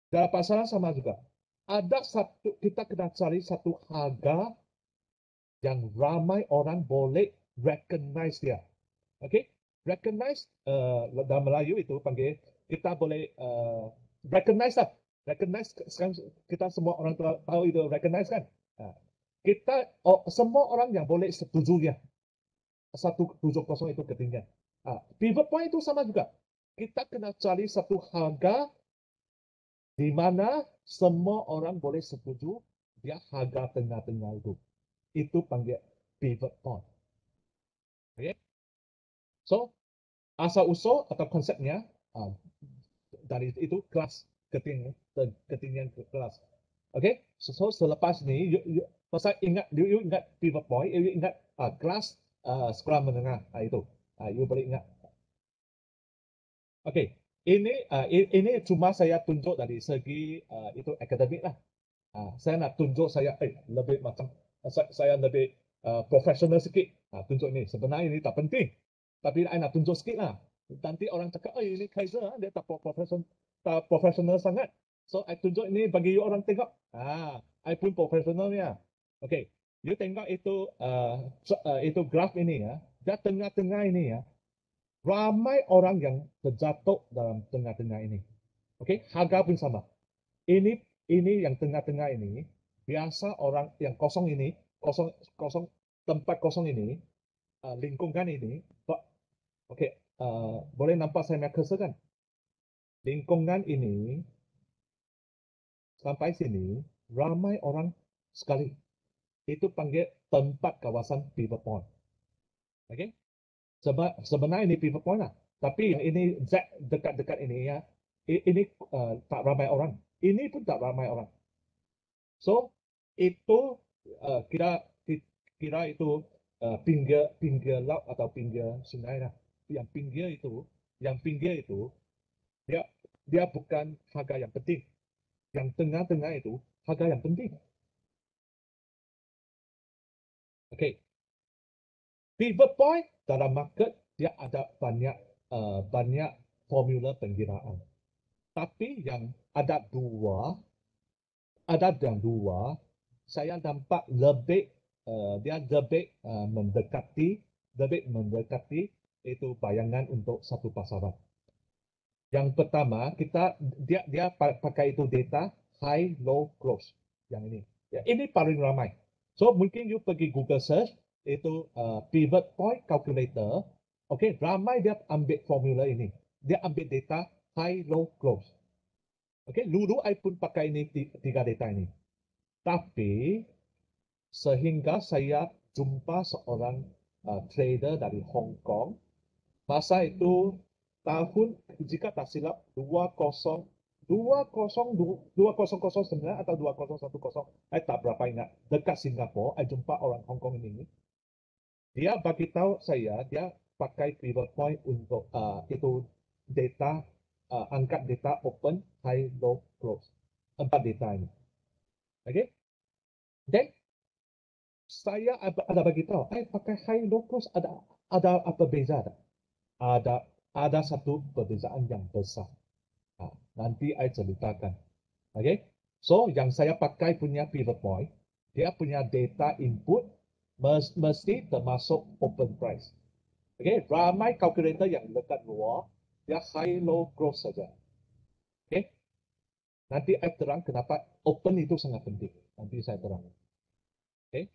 Dalam pasaran sama juga. Ada satu, kita kena cari satu harga yang ramai orang boleh recognize dia. Okay? Recognize dalam Melayu itu panggil kita boleh recognize lah. Recognize sekarang kita semua orang tahu itu recognize kan. Kita semua orang yang boleh setuju ya 170 itu ketinggian. Pivot point itu sama juga. Kita kena cari satu harga di mana semua orang boleh setuju dia harga tengah-tengah itu. Itu panggil pivot point. Okay? So, asal-usul atau konsepnya dari itu kelas ketinggian kelas. Okay? So selepas ni, pasal you ingat pivot point, you ingat kelas sekolah menengah itu. You boleh ingat. Okay, ini cuma saya tunjuk dari segi itu akademik lah. Saya nak tunjuk saya lebih macam saya lebih profesional sikit. Tunjuk ini sebenarnya ini tak penting, tapi saya nak tunjuk sikit lah. Nanti orang cakap, ini Kaiser dia tak profesional sangat. So saya tunjuk ini bagi you orang tengok. I pun profesionalnya. Okay, you tengok itu graf ini ya. Dia tengah-tengah ini ya. Ramai orang yang terjatuh dalam tengah-tengah ini. Okay, harga pun sama. Ini yang tengah-tengah ini biasa orang yang kosong ini, kosong tempat kosong ini, lingkungan ini. Okay, boleh nampak saya punya cursor kan? Lingkungan ini sampai sini ramai orang sekali. Itu panggil tempat kawasan pivot point. Okay? Sebenarnya ini pivot point lah. Tapi yang ini Z dekat-dekat ini ya, ini tak ramai orang. Ini pun tak ramai orang. So itu kira itu pinggir laut atau pinggir sungai lah. Yang pinggir itu dia bukan harga yang penting. Yang tengah-tengah itu harga yang penting. Okay. Pivot point dalam market dia ada banyak formula pengkiraan. Tapi yang ada dua, saya nampak dia lebih mendekati itu bayangan untuk satu pasaran. Yang pertama dia pakai itu data high, low, close. Yang ini. Ya, ini paling ramai. So mungkin you pergi Google search itu pivot point calculator. Okay, ramai dia ambil formula ini. Dia ambil data high, low, close. Okay, dulu I pun pakai ini tiga data ini. Tapi sehingga saya jumpa seorang trader dari Hong Kong. Masa itu tahun jika tak silap 2009 atau 2010, saya tak berapa ingat. Dekat Singapura, saya jumpa orang Hong Kong ini. Dia bagi tahu saya, dia pakai pivot point untuk itu data, angkat data open, high, low, close. 4 data ini. Okay? Then, saya ada bagi tahu, pakai high, low, close ada apa beza? Ada satu perbezaan yang besar. Nanti saya ceritakan. Okay? So, yang saya pakai punya pivot point, dia punya data input mesti termasuk open price. Okay? Ramai calculator yang dekat luar, dia high, low, close saja. Okay? Nanti saya terang kenapa open itu sangat penting. Nanti saya terang. Okay?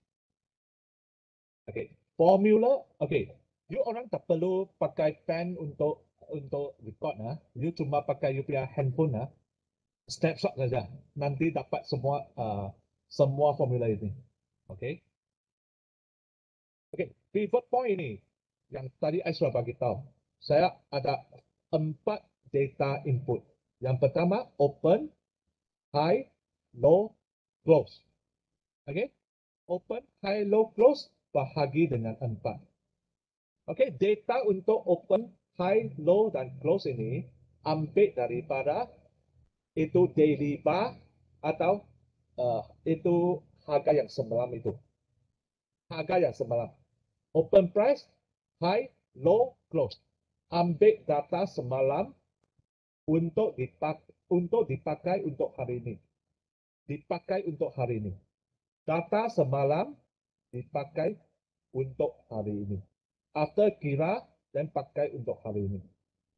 Okay. Formula, okay. You orang tak perlu pakai pen untuk record you cuma pakai you punya handphone snapshot saja. Nanti dapat semua formula ini. Okay. Okay. Pivot point ini yang tadi saya sudah bagi tahu. Saya ada 4 data input. Yang pertama open, high, low, close. Okay. Open, high, low, close bahagi dengan 4. Okay, data untuk open, high, low, dan close ini ambil daripada itu daily bar atau itu harga yang semalam itu. Harga yang semalam. Open price, high, low, close. Ambil data semalam untuk dipakai untuk hari ini. Dipakai untuk hari ini. Data semalam dipakai untuk hari ini. After kira dan pakai untuk hari ini.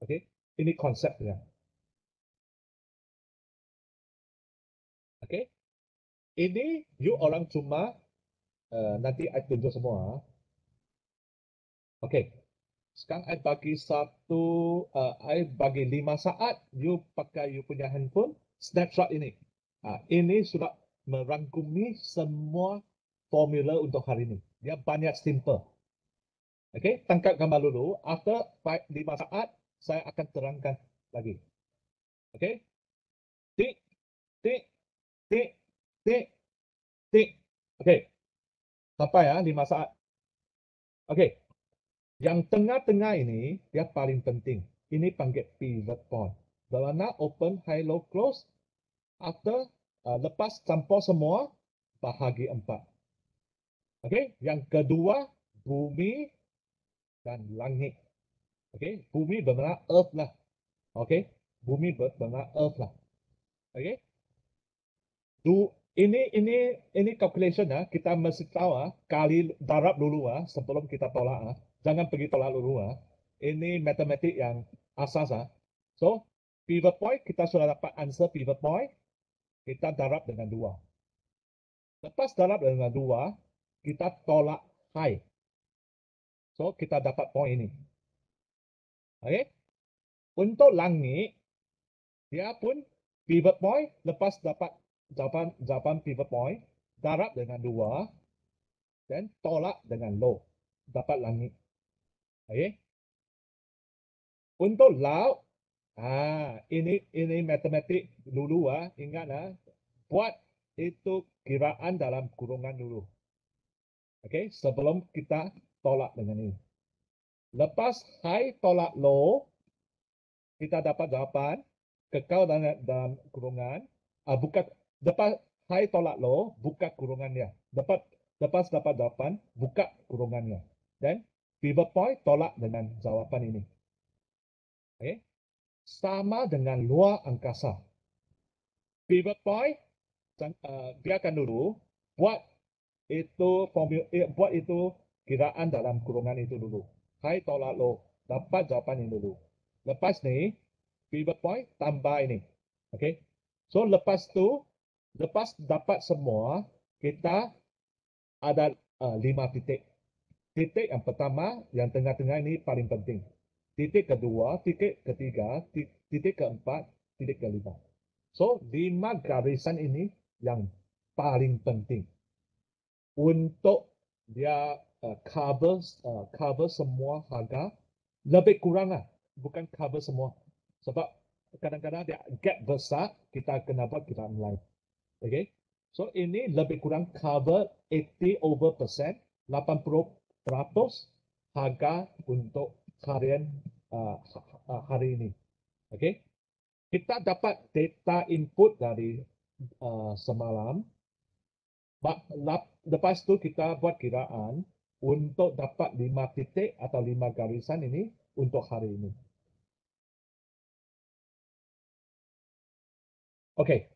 Okay, ini konsepnya. Okay. Ini you orang cuma nanti I tunjuk semua. Okay. Sekarang I bagi I bagi 5 saat you pakai you punya handphone snapshot ini. Ini sudah merangkumi semua formula untuk hari ini. Dia banyak simple. Okay, tangkap gambar dulu. After 5 saat, saya akan terangkan lagi. Okay, tik, tik, tik, tik, tik. Okay, sampai ya 5 saat. Okay, yang tengah-tengah ini dia paling penting. Ini panggil pivot point. Bagaimana open, high, low, close. After lepas campur semua, bahagi 4. Okay, yang kedua bumi dan langit. Okay, bumi bermakna earth lah. Okay, bumi bermakna earth lah. Okay, ini calculation ya. Kita mesti tahu kali darab dulu sebelum kita tolak. Jangan pergi tolak dulu. Ini matematik yang asas. So pivot point kita sudah dapat answer pivot point. Kita darab dengan 2. Lepas darab dengan 2, kita tolak high. So kita dapat point ini. Okay. Untuk langit, dia pun pivot point. Lepas dapat jawapan pivot point, darab dengan 2, dan tolak dengan low. Dapat langit. Okay. Untuk laut, ini matematik dulu. Ingat, buat itu kiraan dalam kurungan dulu. Okay, sebelum kita tolak dengan ini. Lepas high tolak low, kita dapat jawapan kekal dalam kurungan. Buka lepas high tolak low, buka kurungannya. Lepas dapat jawapan, buka kurungannya. Dan pivot point tolak dengan jawapan ini. Okay. Sama dengan luar angkasa. Pivot point, biarkan dulu, buat itu kiraan dalam kurungan itu dulu. High tolak low, dapat jawapan ini dulu. Lepas ni, pivot point tambah ini. Okay. So lepas dapat semua, kita ada 5 titik. Titik yang pertama, yang tengah-tengah ini paling penting. Titik kedua, titik ketiga, titik keempat, titik kelima. So 5 garisan ini yang paling penting untuk dia cover semua harga. Lebih kurang bukan cover semua. Sebab kadang-kadang dia gap besar, kita kena buat kiraan lain. Okay. So ini lebih kurang cover 80% harga untuk harian hari ini. Okay. Kita dapat data input dari semalam. Lepas tu kita buat kiraan untuk dapat 5 titik atau 5 garisan ini untuk hari ini. Okay.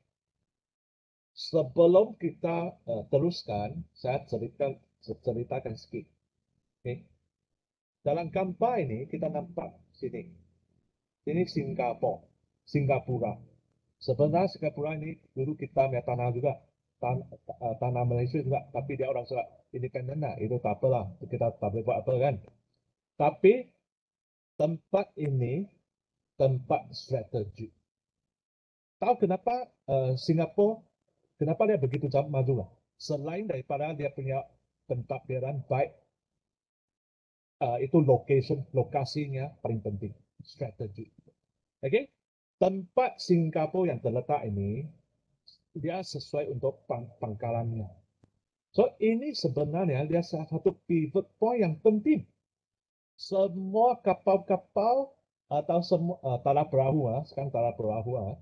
Sebelum kita teruskan, saya ceritakan sikit. Okay. Dalam gambar ini kita nampak sini. Ini Singapura. Sebenarnya Singapura ini dulu kita punya tanah juga. Tanah Malaysia juga. Tapi dia orang sudah independen lah. Itu tak apalah. Kita tak boleh buat apa kan. Tapi tempat ini tempat strategik. Tahu kenapa Singapura, kenapa dia begitu maju? Selain daripada dia punya pentadbiran baik, itu lokasinya paling penting, strategi. Okay? Tempat Singapura yang terletak ini, dia sesuai untuk pangkalannya. So ini sebenarnya dia salah satu pivot point yang penting. Semua kapal-kapal atau semua tanah perahu, sekarang tanah perahu,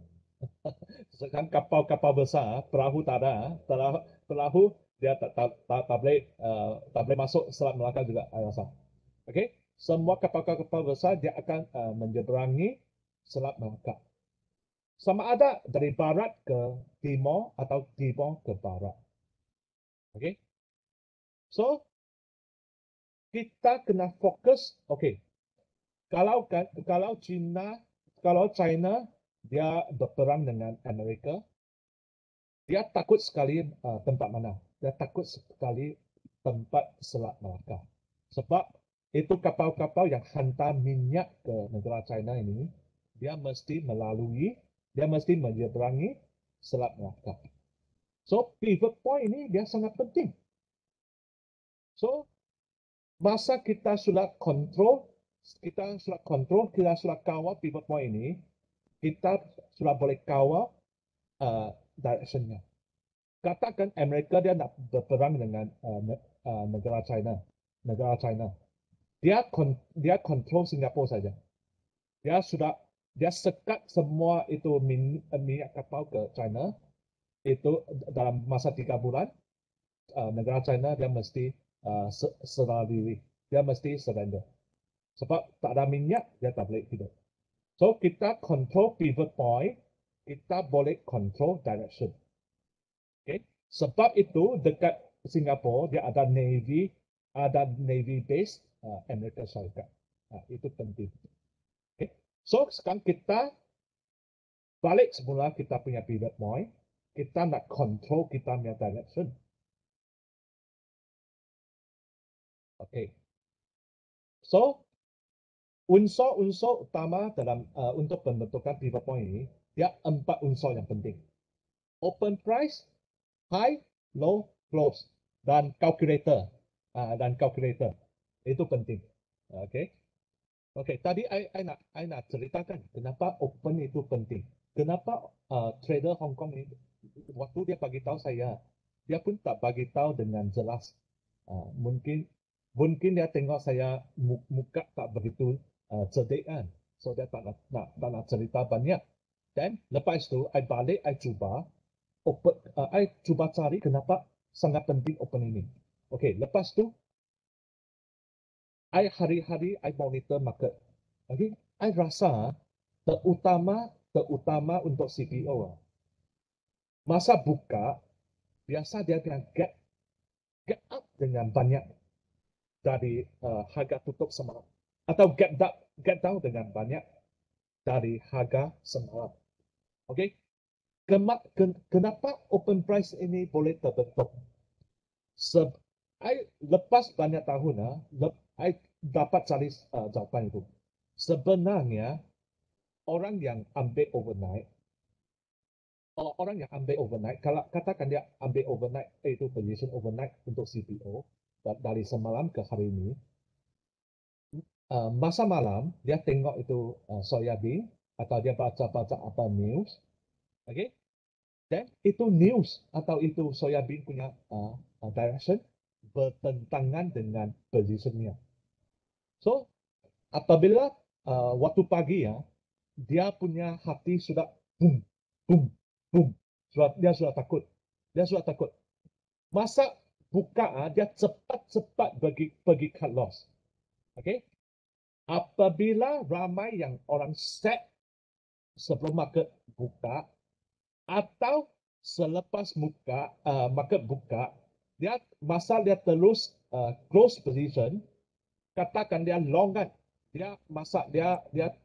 sekarang kapal-kapal besar, perahu tak ada, perahu dia tak boleh masuk Selat Melaka juga, saya rasa. Okay? Semua kapal-kapal besar dia akan menyeberangi Selat Melaka. Sama ada dari barat ke timur atau timur ke barat. Okay? So kita kena fokus. Okay. Kalau China dia berperang dengan Amerika, Dia takut sekali tempat mana? Dia takut sekali tempat Selat Melaka. Sebab itu kapal-kapal yang hantar minyak ke negara China ini, dia mesti menyeberangi Selat Melaka. So, pivot point ini dia sangat penting. So, masa kita sudah kontrol, kita sudah kawal pivot point ini, kita sudah boleh kawal directionnya. Katakan Amerika dia nak berperang dengan negara China. Dia kontrol Singapura saja. Dia sekat semua itu minyak kapal ke China. Itu dalam masa 3 bulan, negara China dia mesti serah diri. Dia mesti surrender. Sebab tak ada minyak, dia tak boleh hidup. So, kita control pivot point, kita boleh control direction. Okay? Sebab itu dekat Singapura dia ada Navy base Amerika Syarikat. Itu penting. Okay? So sekarang kita balik semula kita punya pivot point. Kita nak control kita punya direction. Okay. So unsur-unsur utama dalam untuk pembentukan pivot point ini, dia 4 unsur yang penting. Open price, high, low, close, dan calculator. Itu penting. Okay. Okay, tadi I nak ceritakan kenapa open itu penting. Kenapa trader Hong Kong ini waktu dia bagi tahu saya, dia pun tak bagi tahu dengan jelas. Mungkin dia tengok saya muka tak begitu cerdik kan. So dia tak nak cerita banyak. Dan lepas itu I balik I cuba cari kenapa sangat penting open ini. Okay, lepas tu I hari-hari I monitor market. Okay, I rasa terutama untuk CPO. Masa buka biasa dia akan get up dengan banyak dari harga tutup semalam atau get down dengan banyak dari harga semalam. Okay, kenapa open price ini boleh terbentuk? Lepas banyak tahun, I dapat cari jawapan itu. Sebenarnya orang yang ambil overnight, kalau katakan dia ambil overnight, itu position overnight untuk CPO dari semalam ke hari ini, masa malam dia tengok itu soya bean atau dia baca-baca apa news, okay? Dan itu news atau itu soya bean punya direction bertentangan dengan positionnya. So apabila waktu pagi dia punya hati sudah boom, boom, boom. Dia sudah takut. Masa buka dia cepat-cepat pergi cut loss. Okay? Apabila ramai yang orang set sebelum market buka atau selepas market buka, masa dia terus close position, katakan dia long kan, dia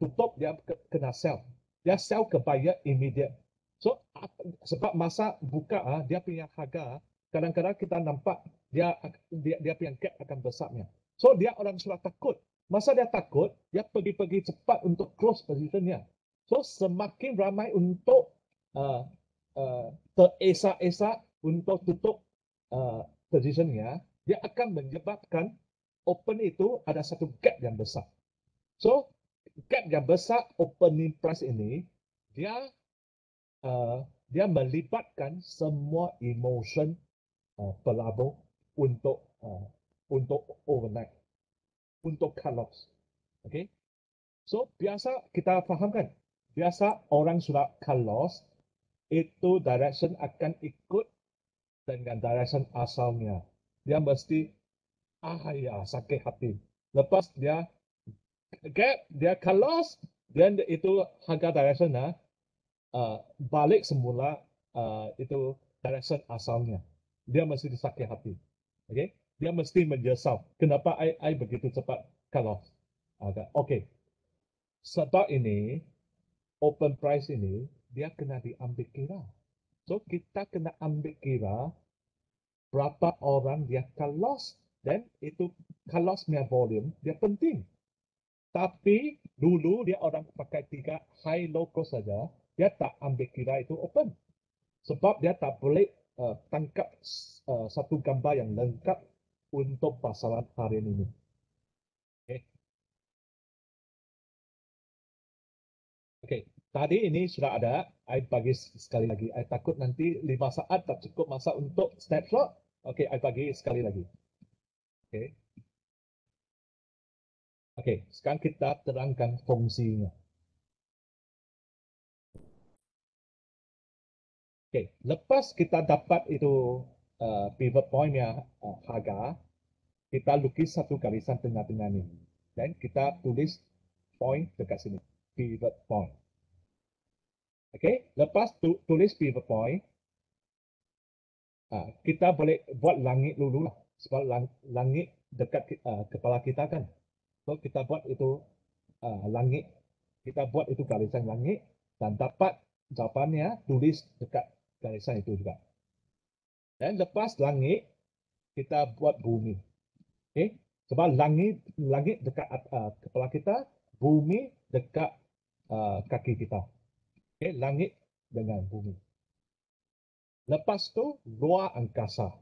tutup, dia kena sell. Dia sell ke buyer immediate. So sebab masa buka dia punya harga kadang-kadang kita nampak dia punya gap akan besarnya. So dia orang sudah takut. Masa dia takut, dia pergi cepat untuk close positionnya. So semakin ramai untuk teresa-esa untuk tutup positionnya, dia akan menyebabkan open itu ada satu gap yang besar. So, gap yang besar opening price ini, dia melibatkan semua emotion pelabur untuk overnight, untuk cut loss. Okay? So, biasa kita fahamkan, biasa orang sudah cut loss, itu direction akan ikut dengan direction asalnya. Dia mesti sakit hati. Lepas dia cut loss, dan itu harga direction balik semula itu direction asalnya. Dia mesti disakit hati. Okay? Dia mesti menyesal. Kenapa I begitu cepat cut loss? Okay. Sebab ini open price ini dia kena diambil kira. So kita kena ambil kira berapa orang dia akan loss, dan itu kalau punya volume dia penting. Tapi dulu dia orang pakai 3 high low cost saja, dia tak ambil kira itu open. Sebab dia tak boleh tangkap satu gambar yang lengkap untuk pasaran harian ini. Okay. Okay. Tadi ini sudah ada, I bagi sekali lagi. I takut nanti 5 saat tak cukup masa untuk snapshot. Okay, I bagi sekali lagi. Okay. Okay, sekarang kita terangkan fungsinya. Okay, lepas kita dapat itu pivot point-nya harga, kita lukis satu garisan tengah-tengah ni. Dan kita tulis point dekat sini. Pivot point. Okay, lepas tulis pivot point, kita boleh buat langit dulu lah. Sebab langit dekat kepala kita kan. So kita buat itu langit. Kita buat itu garisan langit. Dan dapat jawapannya tulis dekat garisan itu juga. Dan lepas langit, kita buat bumi. Okay? Sebab langit dekat kepala kita, bumi dekat kaki kita. Okay? Langit dengan bumi. Lepas tu luar angkasa.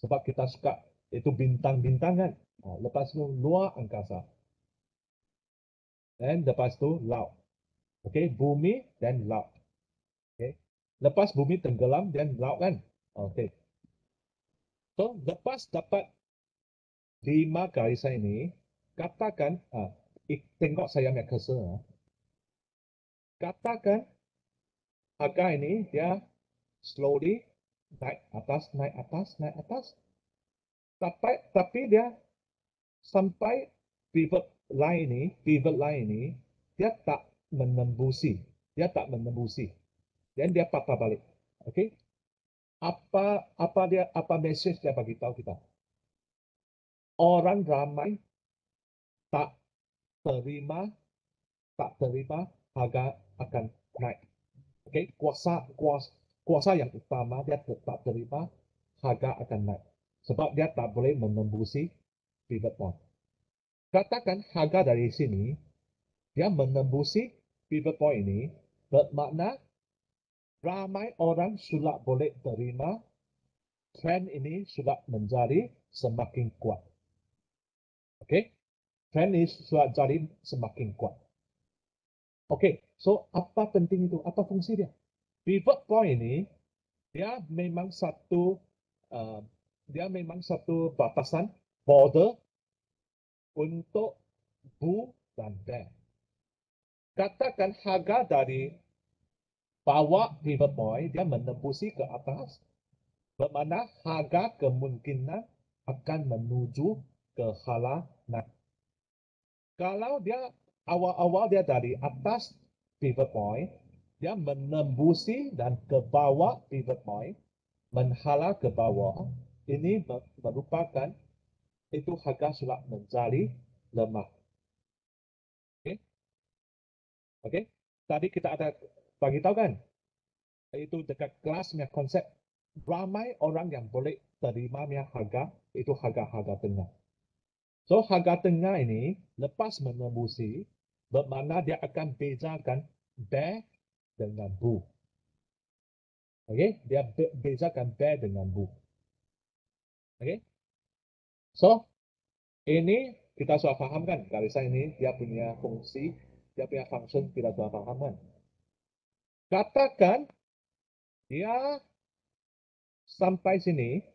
Sebab kita suka itu bintang-bintangan. Lepas tu luar angkasa. Dan lepas tu laut. Okay? Bumi dan laut. Okay? Lepas bumi tenggelam dan laut kan. Okay. So lepas dapat 5 garisan ini, katakan, tengok saya punya cursor. Katakan harga ini dia slowly naik atas, naik atas, naik atas. Tapi dia sampai pivot line ini, dia tak menembusi. Dan dia patah balik. Okay? Apa message dia bagi tahu kita? Orang ramai tak terima harga akan naik. Okay, kuasa yang utama dia tetap terima harga akan naik. Sebab dia tak boleh menembusi pivot point. Katakan harga dari sini dia menembusi pivot point ini, bermakna ramai orang sudah boleh terima trend ini sudah menjadi semakin kuat. Okay, trend ini sudah jadi semakin kuat. Okay, so apa penting itu? Apa fungsi dia? Pivot point ini dia memang satu batasan border untuk bull dan bear. Katakan harga dari bawah pivot point dia menembusi ke atas, bermakna harga kemungkinan akan menuju ke hala naik. Kalau dia awal-awal dia dari atas pivot point, dia menembusi dan ke bawah pivot point, menghala ke bawah, ini merupakan itu harga sudah menjadi lemah. Okay? Okay? Tadi kita ada bagi tahu kan, itu dekat kelasnya konsep ramai orang yang boleh terima harga, itu harga-harga tengah. So harga tengah ini lepas menembusi, bermakna dia akan bezakan bear dengan bull. Okay? Dia bezakan bear dengan bull. Okay? So ini kita sudah paham kan, garisan ini dia punya fungsi, dia punya function kita sudah paham kan. Katakan dia sampai sini,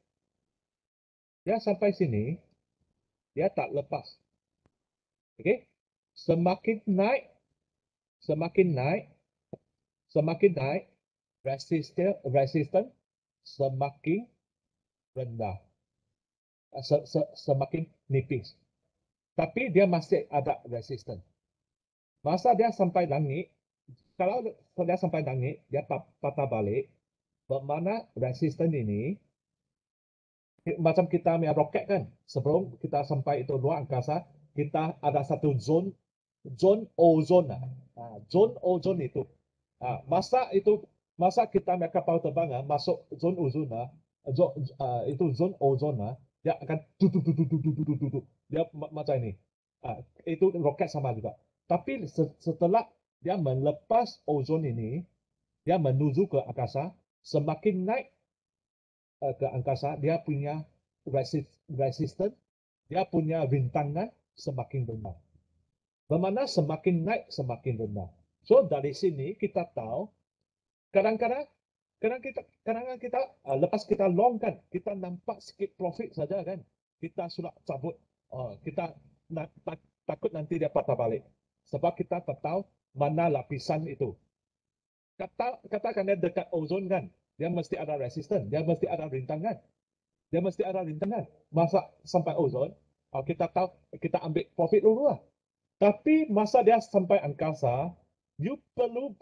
dia tak lepas. Okay? Semakin naik, resisten semakin rendah, semakin nipis. Tapi dia masih ada resisten. Masa dia sampai langit, kalau dia sampai langit, dia patah balik, bermakna resisten ini macam kita punya roket kan, sebelum kita sampai itu luar angkasa, kita ada satu zone ozon. Zone ozon itu masa itu Masa kita naik kapal terbang masuk zon ozon itu zon ozon dia akan dia macam ini. Itu roket sama juga. Tapi setelah dia melepas ozon ini, dia menuju ke angkasa, semakin naik ke angkasa, dia punya resisten, dia punya rintangan semakin rendah. Bermakna semakin naik semakin rendah. So dari sini kita tahu kadang-kadang kadang-kadang kita lepas kita long kan, kita nampak sikit profit saja kan, kita sudah cabut. Kita takut nanti dia patah balik. Sebab kita tak tahu mana lapisan itu. Katakan dia dekat ozon kan, dia mesti ada resisten, dia mesti ada rintangan. Dia mesti ada rintangan. Masa sampai ozon, kita tahu kita ambil profit dulu lah. Tapi masa dia sampai angkasa, you perlu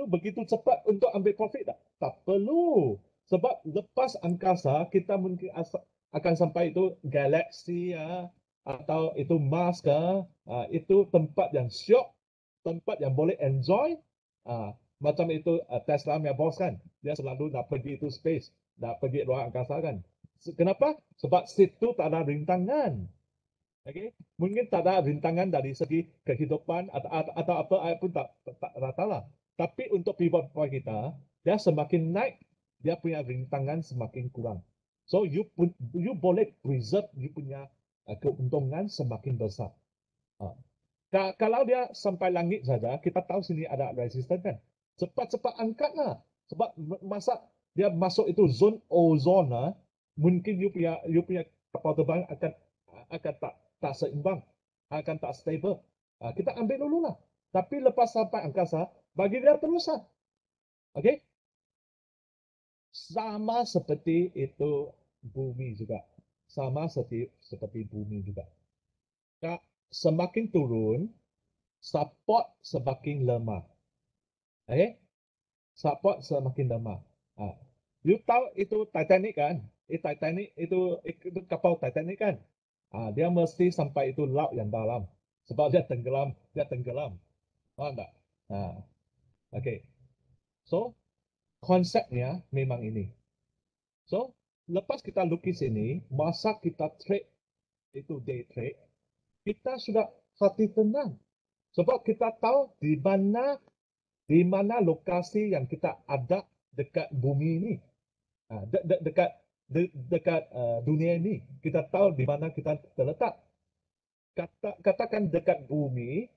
begitu cepat untuk ambil profit tak? Tak perlu. Sebab lepas angkasa kita mungkin akan sampai itu galaksi atau itu Mars itu tempat yang syok, tempat yang boleh enjoy. Macam itu Tesla punya bos kan, dia selalu nak pergi itu space, nak pergi luar angkasa kan. Kenapa? Sebab situ tak ada rintangan. Okay? Mungkin tak ada rintangan dari segi kehidupan atau apa pun tak rata lah. Tapi untuk pivot point kita, dia semakin naik, dia punya rintangan semakin kurang. So you boleh preserve you punya keuntungan semakin besar. Kalau dia sampai langit saja, kita tahu sini ada resisten kan. Cepat-cepat angkatlah. Sebab masa dia masuk itu zon ozon mungkin you punya kapal terbang akan tak seimbang, akan tak stable. Kita ambil dulu lah. Tapi lepas sampai angkasa, bagi dia terus lah. Okay? Sama seperti itu bumi juga. Sama seperti bumi juga. Semakin turun, support semakin lemah. Okay? Support semakin lemah. You tahu itu Titanic kan? Titanic itu kapal Titanic kan? Dia mesti sampai itu laut yang dalam. Sebab dia tenggelam, Faham tak? Okay. So, konsepnya memang ini. So, lepas kita lukis ini, masa kita trade, itu day trade, kita sudah hati tenang. Sebab kita tahu di mana lokasi yang kita ada dekat bumi ini. Dekat dunia ini. Kita tahu di mana kita terletak. Katakan dekat bumi,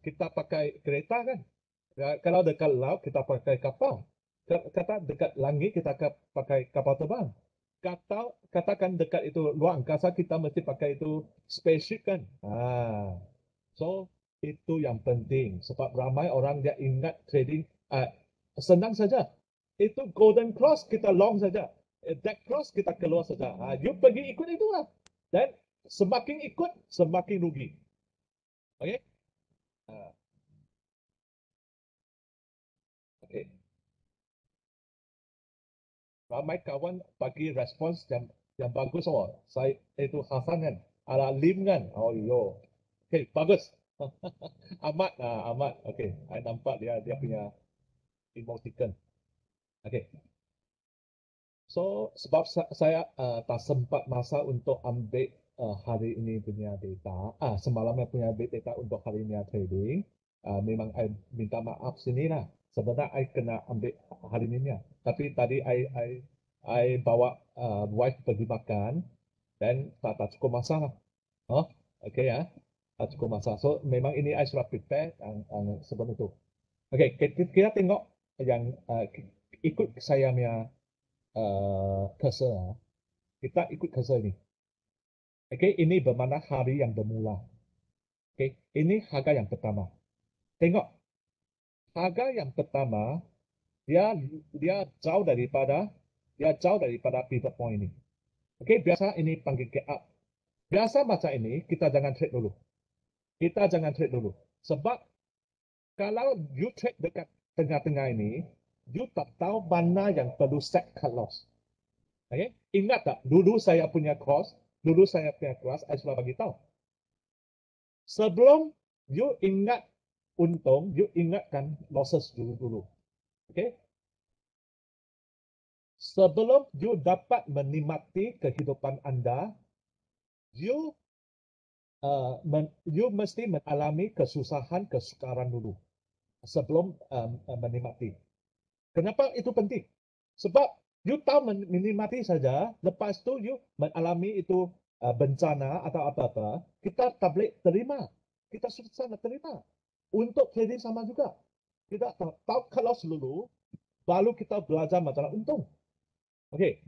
kita pakai kereta kan. Kalau dekat laut, kita pakai kapal. Kata dekat langit, kita pakai kapal terbang. Katakan dekat itu luar angkasa, kita mesti pakai itu spaceship kan. So, itu yang penting. Sebab ramai orang dia ingat trading, senang saja. Itu golden cross, kita long saja. That cross, kita keluar saja. You pergi ikut itu lah. Dan semakin ikut, semakin rugi. Okay? Okay. Ramai kawan bagi respons yang bagus. Saya itu Hasan kan. Ala Lim kan. Oh, yo. Okay, bagus. Ahmad. Okay, saya nampak dia punya emoticon. Okay. So, sebab saya tak sempat masa untuk ambil hari ini punya data, semalam saya punya data untuk hari ini trading, memang saya minta maaf sini lah. Sebenarnya saya kena ambil hari ini. Tapi tadi saya bawa wife pergi makan dan tak cukup masa lah. Okay ya. Tak cukup masa. So, memang ini saya sudah prepare sebelum itu. Okay, kita tengok yang ikut saya punya cursor. Kita ikut cursor ini. Okay, ini bermakna hari yang bermula. Okay, ini harga yang pertama. Tengok, harga yang pertama dia jauh daripada pivot point ini. Okay, biasa ini panggil gap up. Biasa macam ini kita jangan trade dulu. Sebab kalau you trade dekat tengah-tengah ini, you tak tahu mana yang perlu set cut loss. Okay? Ingat tak, dulu saya punya kelas, saya sudah bagi tahu. Sebelum you ingat untung, you ingatkan losses dulu. Okay? sebelum you dapat menikmati kehidupan anda, you you mesti mengalami kesusahan, kesukaran dulu sebelum menikmati. Kenapa itu penting? Sebab you tahu menikmati saja, lepas tu you mengalami itu bencana atau apa-apa, kita tak boleh terima. Kita susah nak terima. Untuk trading sama juga. Kita tahu kalau seluruh, baru kita belajar masalah untung. Okey.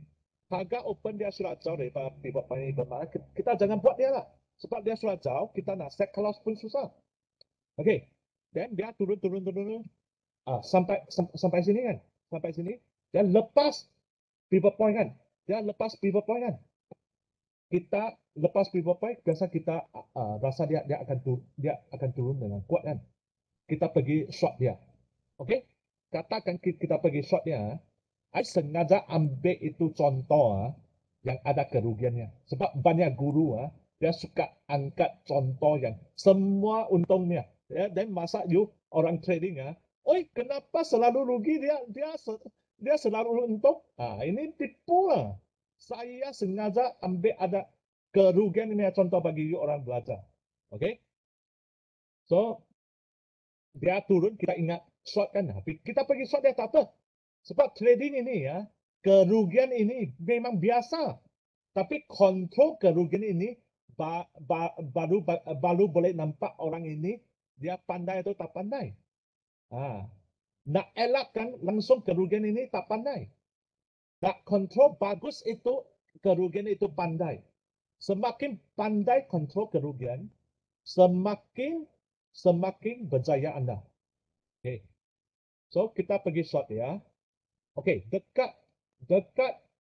Harga open dia surat jauh daripada pivot point bermakna kita jangan buat dia lah. Sebab dia surat jauh, kita nak set kalau pun susah. Okey. Dan dia turun. Sampai sini kan. Sampai sini. Dia lepas pivot point kan. Dia lepas pivot point kan. Kita lepas pivot point, biasa kita rasa dia akan turun dengan kuat kan. Kita pergi short dia. Okey. Katakan kita pergi short dia. I sengaja ambil itu contoh yang ada kerugiannya. Sebab banyak guru dia suka angkat contoh yang semua untungnya. Ya, dan masa you orang trading oi kenapa selalu rugi dia selalu untung? Ini tipu lah. Saya sengaja ambil ada kerugian ini contoh bagi you orang belajar. Okay? So dia turun kita ingat short kan. Kita pergi short dia tak apa. Sebab trading ini kerugian ini memang biasa. Tapi kontrol kerugian ini baru boleh nampak orang ini dia pandai atau tak pandai. Nak elakkan langsung kerugian ini tak pandai. Nak kontrol bagus itu kerugian itu pandai. Semakin pandai kontrol kerugian, semakin berjaya anda. Okay. So kita pergi short ya. Okey, dekat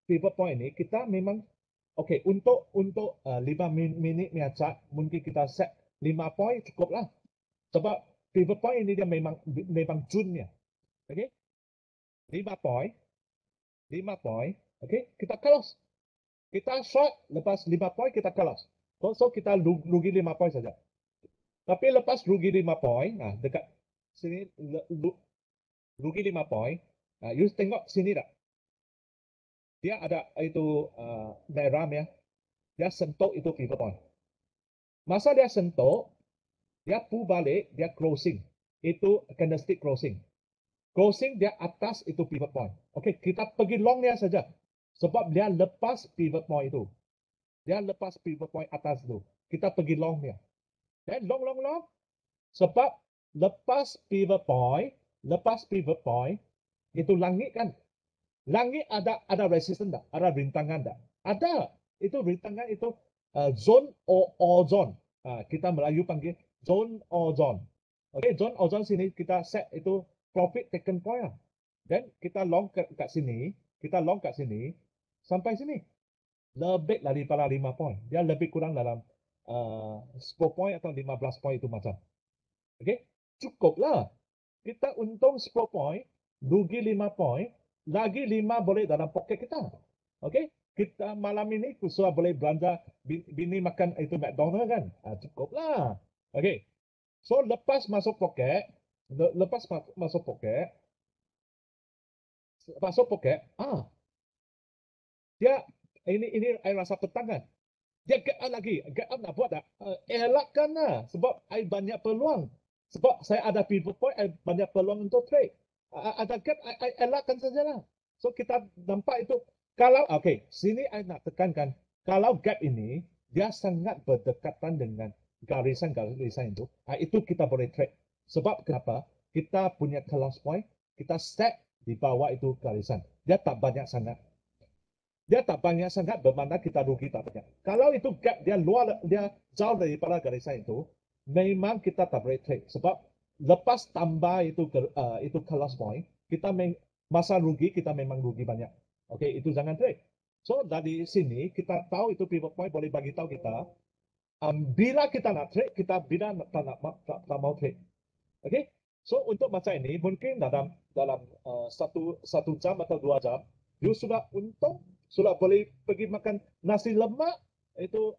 pivot point ini kita memang okey untuk 5 minit niaca mungkin kita set 5 point cukuplah. Sebab pivot point ini dia memang junnya. Okey. 5 point. Okey, kita close. Kita short lepas 5 point kita close. So kita rugi 5 point saja. Tapi lepas rugi 5 point, dekat sini rugi 5 point. You tengok sini tak? Dia ada itu merah ya. Dia sentuh itu pivot point. Masa dia sentuh, dia pull balik, dia closing. Itu candlestick closing. Closing dia atas itu pivot point. Okey, kita pergi long dia saja. Sebab dia lepas pivot point itu. Dia lepas pivot point atas itu. Kita pergi long dia. Dan long. Sebab lepas pivot point, itu langit kan. Langit ada resistance tak? Ada rintangan tak? Ada. Itu rintangan itu zone or zone. Kita Melayu panggil zone or zone. Okey, zone or zone sini kita set itu profit taken point. Dan kita long kat sini, sampai sini. Lebih daripada 5 point. Dia lebih kurang dalam 10 point atau 15 point itu macam. Okey, cukuplah. Kita untung 10 point, rugi 5 point, lagi 5 boleh dalam poket kita. Okey, kita malam ini sudah boleh belanja bini makan itu McDonald kan. Cukuplah. Okey. So lepas masuk poket, dia ini I rasa petang kan. Dia get up nak buat tak? Elakkanlah sebab I banyak peluang. Sebab saya ada pivot point, I banyak peluang untuk trade. Ada gap, I elakkan sajalah. So kita nampak itu. Kalau, sini I nak tekankan. Kalau gap ini, dia sangat berdekatan dengan garisan itu. Itu kita boleh trade. Sebab kenapa? Kita punya close point, kita set di bawah itu garisan. Dia tak banyak sangat. Bermakna kita rugi tak banyak. Kalau itu gap dia jauh daripada garisan itu, memang kita tak boleh trade. Sebab lepas tambah itu close point, kita masa rugi kita memang rugi banyak. Okey, itu jangan trade. So dari sini kita tahu itu pivot point boleh bagi tahu kita bila kita nak trade, kita bila tak mau trade. Okey. So untuk macam ini mungkin dalam satu jam atau 2 jam, you sudah untung, sudah boleh pergi makan nasi lemak, itu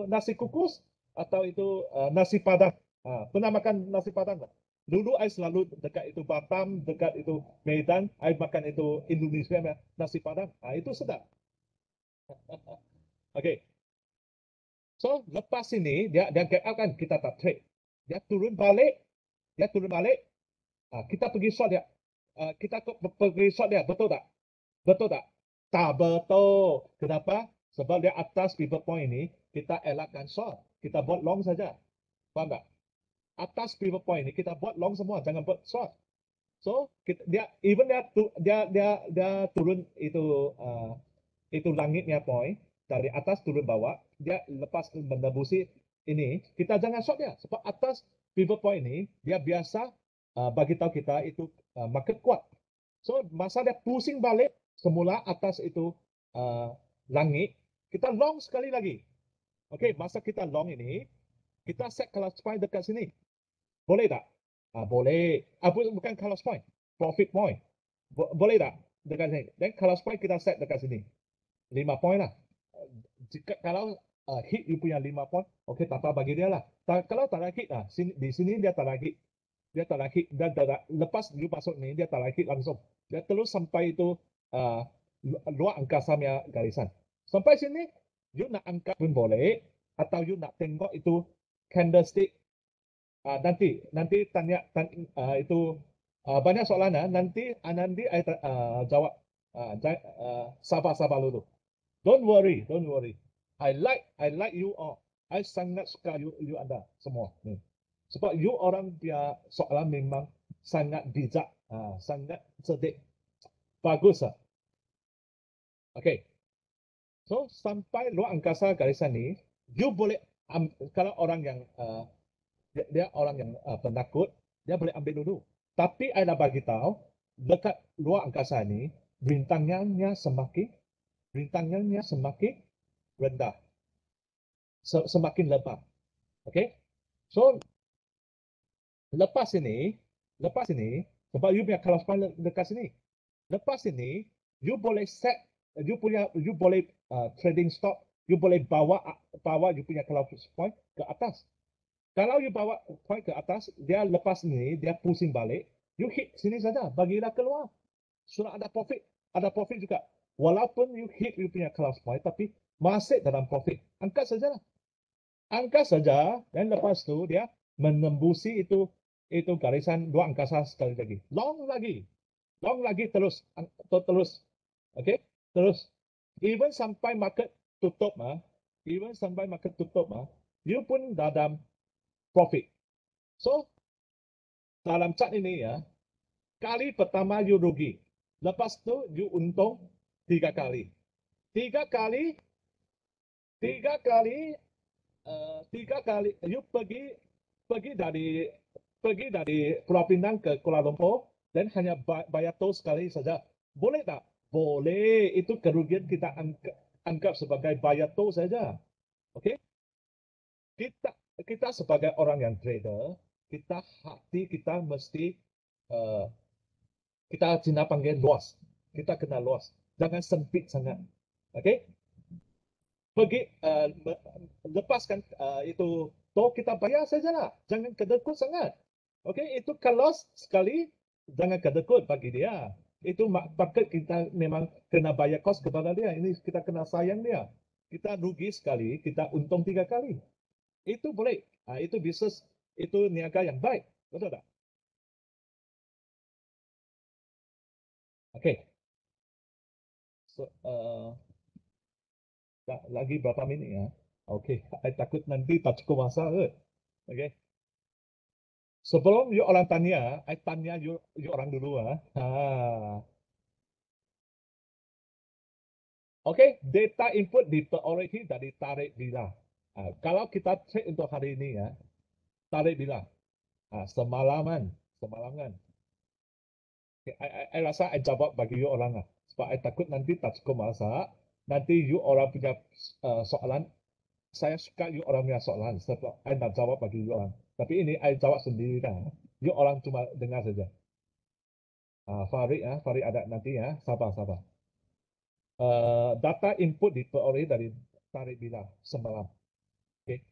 nasi kukus atau itu nasi padang. Pernah makan nasi padang tak? Dulu I selalu dekat itu Batam, dekat itu Medan, I makan itu Indonesia nasi Padang. Itu sedap. Okay. So lepas ini dia get out kan, kita tak trade. Dia turun balik, kita pergi short dia. Kita pergi short dia, betul tak? Betul tak? Tak betul. Kenapa? Sebab dia atas pivot point ini, kita elakkan short. Kita buat long saja. Faham tak? Atas pivot point ini, kita buat long semua. Jangan buat short. So, dia turun itu langitnya point. Dari atas turun bawah. Dia lepas menembusi ini. Kita jangan short dia. Sebab atas pivot point ini, dia biasa bagi tahu kita itu market kuat. So, masa dia pusing balik, semula atas itu langit, kita long sekali lagi. Okey, masa kita long ini, kita set kalau point dekat sini. Boleh tak? Boleh. Bukan kalau point, profit point. Boleh tak? Dekat sini. Dan kalau point kita set dekat sini. 5 point lah. Jika kalau hit you punya 5 point, okey, tak apa bagi dia lah. Kalau tak ada hit lah, di sini dia tak ada hit. Dia tak ada hit. Dan lepas you masuk ni, dia tak ada hit langsung. Dia terus sampai itu luar angkasa punya garisan. Sampai sini, you nak angkat pun boleh, atau you nak tengok itu candlestick. Nanti tanya itu banyak soalan nanti I jawab. Sabar dulu. Don't worry. I like you all. I sangat suka you anda semua. Sebab you orang dia soalan memang sangat bijak, sangat cerdik. Bagus lah. Okay. So sampai luar angkasa garisan ni, you boleh kalau orang yang dia orang yang penakut, dia boleh ambil dulu. Tapi I nak bagi tahu dekat luar angkasa ni bintangnya semakin rendah, semakin lebar. Okay? So lepas ini sebab you punya kalau dekat sini. Lepas ini you boleh set, you boleh trading stop, you boleh bawa you punya kalau point ke atas. Kalau you bawa point ke atas, dia lepas ini, dia pusing balik, you hit sini saja, bagilah keluar. Sudah ada profit juga. Walaupun you hit you punya class point, tapi masih dalam profit. Angkat saja, dan lepas tu dia menembusi itu garisan dua angkasa sekali lagi. Long lagi terus. Okay, terus. Even sampai market tutup you pun dalam profit. So, dalam chart ini ya, kali pertama you rugi. Lepas tu you untung 3 kali. 3 kali you pergi dari Pulau Pinang ke Kuala Lumpur dan hanya bayar tol sekali saja. Boleh tak? Boleh. Itu kerugian kita anggap sebagai bayar tol saja. Okey? Kita sebagai orang yang trader, hati kita mesti kita Cina panggil luas. Kita kena luas. Jangan sempit sangat. Okey? Pergi lepaskan itu tol kita bayar sajalah. Jangan kedekut sangat. Okey, itu kalau sekali jangan kedekut bagi dia. Itu market kita memang kena bayar kos kepada dia. Ini kita kena sayang dia. Kita rugi sekali, kita untung 3 kali. Itu boleh. Itu bisnes, itu niaga yang baik. Betul tak? Okey. So, lagi berapa minit ya? Okey, I takut nanti tak cukup masa ke. Okey. Sebelum you orang tanya, I tanya you orang dulu. Okey, data input diperolehi dari tarik bila. Kalau kita cek untuk hari ini ya, tarik bila. Semalaman. Okay, I rasa I jawab bagi you orang lah. Sebab I takut nanti tak cukup masa. Nanti you orang punya soalan, saya suka you orang punya soalan. Sebab I nak jawab bagi you orang. Tapi ini I jawab sendiri kan. You orang cuma dengar saja. Farid ada nanti ya. Sabar. Data input diperoleh dari tarik bila semalam. Okay.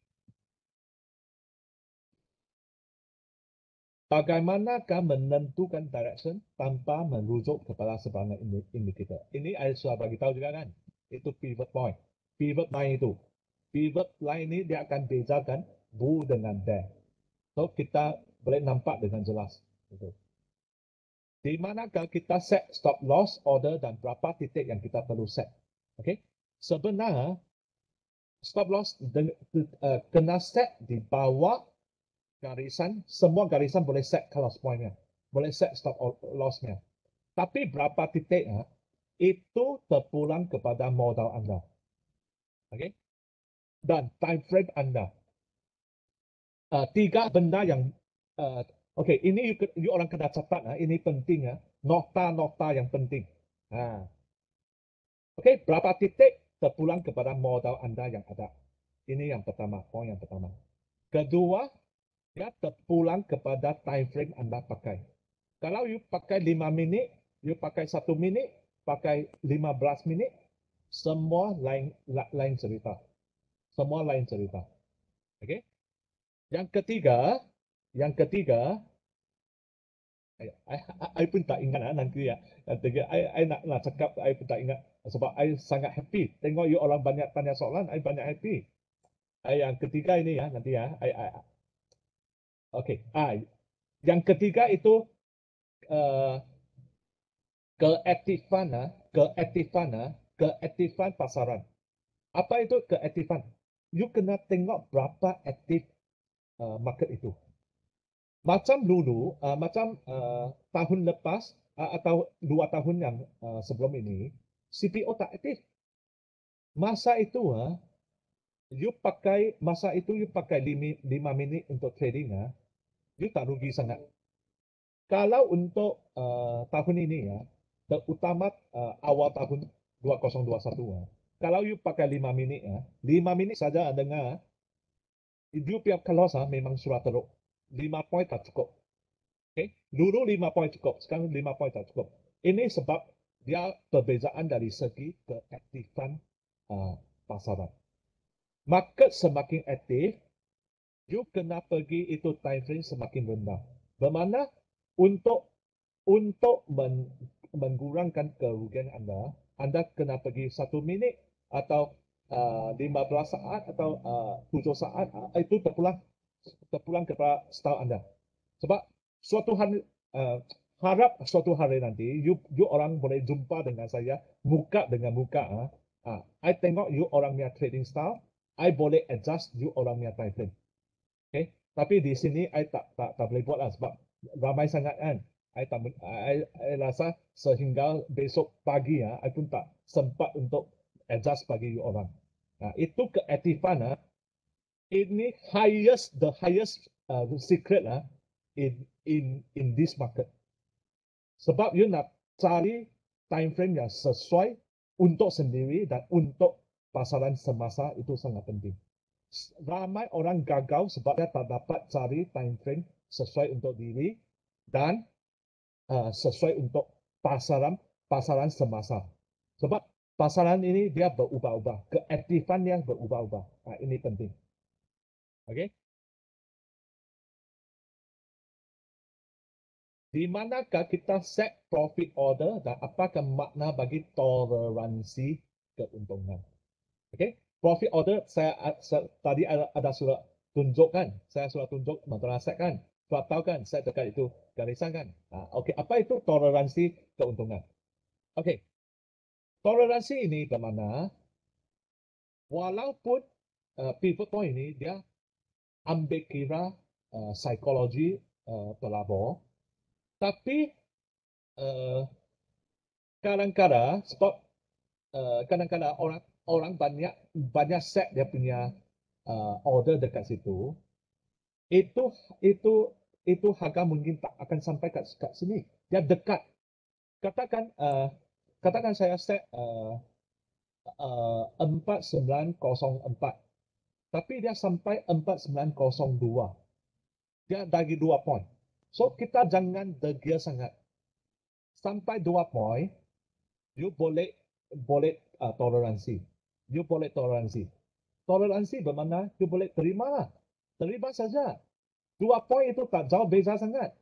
bagaimanakah menentukan direction tanpa merujuk kepada sebarang indikator. Ini saya sudah bagi tahu juga kan. Itu pivot point. Pivot line itu. Pivot line ini dia akan bezakan bull dengan bear. So kita boleh nampak dengan jelas. Itu. Di manakah kita set stop loss order dan berapa titik yang kita perlu set. Okay? Sebenarnya stop loss kena set di bawah garisan, semua garisan boleh set cut loss point-nya. Boleh set stop loss-nya. Tapi berapa titik itu terpulang kepada modal Anda. Okay? Dan time frame Anda. Tiga benda yang okay, ini you orang kena catat ini penting nokta-nokta yang penting. Okay, berapa titik terpulang kepada modal Anda yang ada. Ini yang pertama, poin yang pertama. Kedua, ya terpulang kepada time frame Anda pakai. Kalau you pakai 5 minit, you pakai 1 minit, pakai 15 minit, semua lain cerita. Semua lain cerita. Okay? Yang ketiga, I pun tak ingat nanti ya. Nanti I nak cakap, I pun tak ingat sebab I sangat happy. Tengok you orang banyak tanya soalan, I banyak happy. Yang ketiga ini ya nanti ya. Okay. Yang ketiga itu keaktifan pasaran. Apa itu keaktifan? You kena tengok berapa aktif market itu. Macam dulu, tahun lepas atau 2 tahun yang sebelum ini, CPO tak aktif. Masa itu, you pakai 5 minit untuk trading, you tak rugi sangat. Kalau untuk tahun ini terutama awal tahun 2021, kalau you pakai 5 minit, 5 minit saja dengar, you punya loss memang sudah teruk. 5 poin tak cukup. Okay? Dulu 5 poin cukup, sekarang 5 poin tak cukup. Ini sebab dia perbezaan dari segi keaktifan pasaran. Market semakin aktif, you kena pergi itu time frame semakin rendah. Bermakna untuk mengurangkan kerugian Anda kena pergi 1 minit atau 15 saat atau 7 saat itu terpulang kepada style Anda. Sebab suatu hari harap suatu hari nanti you orang boleh jumpa dengan saya muka dengan muka. I tengok you orang punya trading style, I boleh adjust you orang punya time frame. Okay? Tapi di sini I tak boleh buat lah sebab ramai sangat kan. I rasa sehingga besok pagi I pun tak sempat untuk adjust bagi you orang. Itu keaktifan ini the highest secret in this market. Sebab you nak cari time frame yang sesuai untuk sendiri dan untuk pasaran semasa itu sangat penting. Ramai orang gagal sebab dia tak dapat cari time frame sesuai untuk diri dan sesuai untuk pasaran semasa. Sebab pasaran ini dia berubah-ubah, keaktifan yang berubah-ubah. Ini penting. Okay? Di manakah kita set profit order dan apakah makna bagi toleransi keuntungan? Okay? Profit order tadi ada surat tunjukkan, saya sudah tunjuk mentera set kan, sudah tahu kan, set dekat itu garisan kan. Okay, apa itu toleransi keuntungan? Okay, toleransi ini bermakna walaupun pivot point ini dia ambil kira psikologi pelabur, tapi kadang-kadang sebab kadang-kadang orang banyak set dia punya order dekat situ, itu harga mungkin tak akan sampai kat sini. Dia dekat. Katakan saya set 4904, tapi dia sampai 4902. Dia bagi 2 poin. So kita jangan degil sangat. Sampai 2 poin, you boleh toleransi. You boleh toleransi. Toleransi bermakna you boleh terima saja. 2 poin itu tak jauh beza sangat.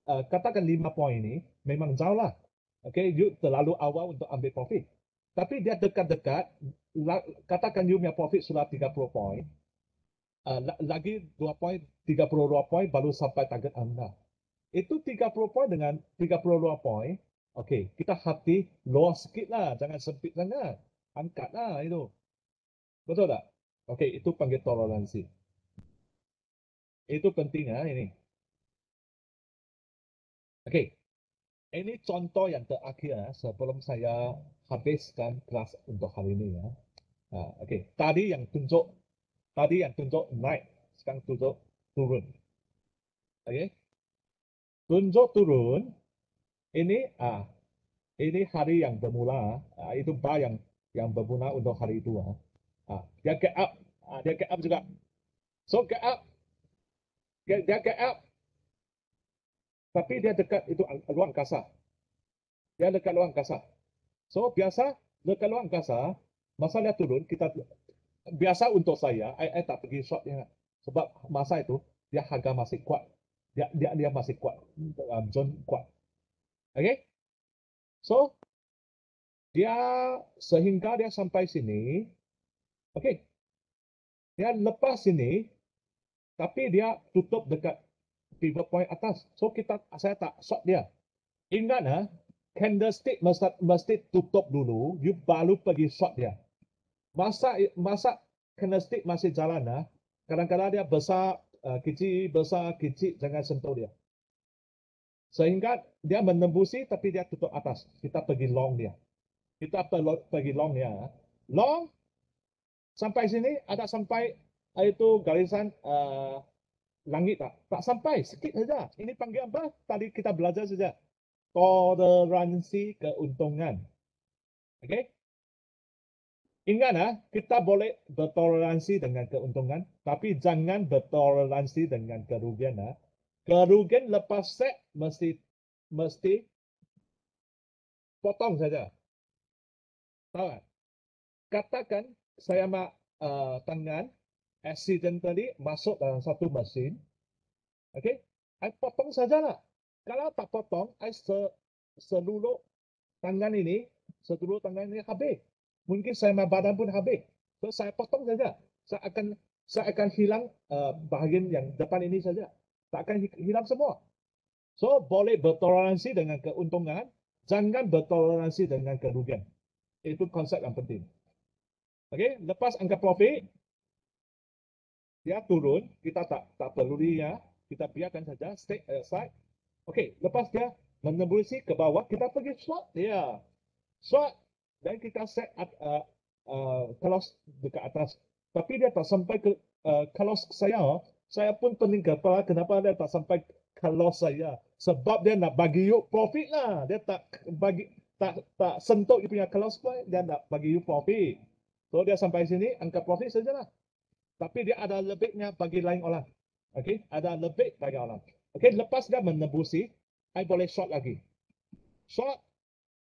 Katakan 5 poin ini memang jauh lah. Okay, you terlalu awal untuk ambil profit. Tapi dia dekat-dekat, katakan you punya profit sudah 30 poin, lagi 2 poin, 32 poin baru sampai target anda. Itu 30 poin dengan 32 poin, okay, kita hati luar sikit lah, jangan sempit sangat. Angkat lah itu. Betul tak? Okay, itu panggil toleransi. Itu penting ini. Okay, ini contoh yang terakhir sebelum saya habiskan kelas untuk hari ini ya. Okay, tadi yang tunjuk naik, sekarang tunjuk turun. Okay, tunjuk turun. Ini hari yang bermula. Itu bar yang bermula untuk hari itu. Dia get up, dia get up juga. So get up, dia get up. Tapi dia dekat itu ruang angkasa. Dia dekat ruang angkasa. So biasa dekat ruang angkasa, masa dia turun, kita biasa untuk saya, I tak pergi short ya. Sebab masa itu dia harga masih kuat. Dia masih kuat. Zone kuat. Okay? So dia sehingga dia sampai sini. Okay. Dia lepas sini, tapi dia tutup dekat pivot point atas. So saya tak short dia. Ingat candlestick mesti tutup dulu, you baru pergi short dia. Masa candlestick masih jalan kadang-kadang dia besar, kecil, jangan sentuh dia. Sehingga dia menembusi tapi dia tutup atas. Kita pergi long dia. Kita pergi long dia. Long sampai sini ada sampai itu garisan langit tak? Tak sampai, sikit saja. Ini panggil apa? Tadi kita belajar saja. Toleransi keuntungan. Okay? Ingat kita boleh bertoleransi dengan keuntungan, tapi jangan bertoleransi dengan kerugian. Kerugian lepas set mesti potong saja. Tahu tak? Katakan saya tangan accidentally masuk dalam satu mesin. Okay? I potong sajalah. Kalau tak potong, seluruh tangan ini habis. Mungkin saya badan pun habis. So saya potong saja. Saya akan hilang bahagian yang depan ini saja. Tak akan hilang semua. So boleh bertoleransi dengan keuntungan, jangan bertoleransi dengan kerugian. Itu konsep yang penting. Okay, lepas angka profit dia turun, kita tak perlu dia, kita biarkan saja stay aside. Okay, lepas dia menembusi ke bawah, kita pergi short dia. Short dan kita set close dekat atas. Tapi dia tak sampai ke close saya pun pening kepala kenapa dia tak sampai close saya. Sebab dia nak bagi you profit lah. Dia tak sentuh you punya close point, dia nak bagi you profit. So dia sampai sini angka profit sajalah. Tapi dia ada lebihnya bagi lain orang. Okay, ada lebih bagi orang. Okay, lepas dia menembusi, I boleh short lagi. Short,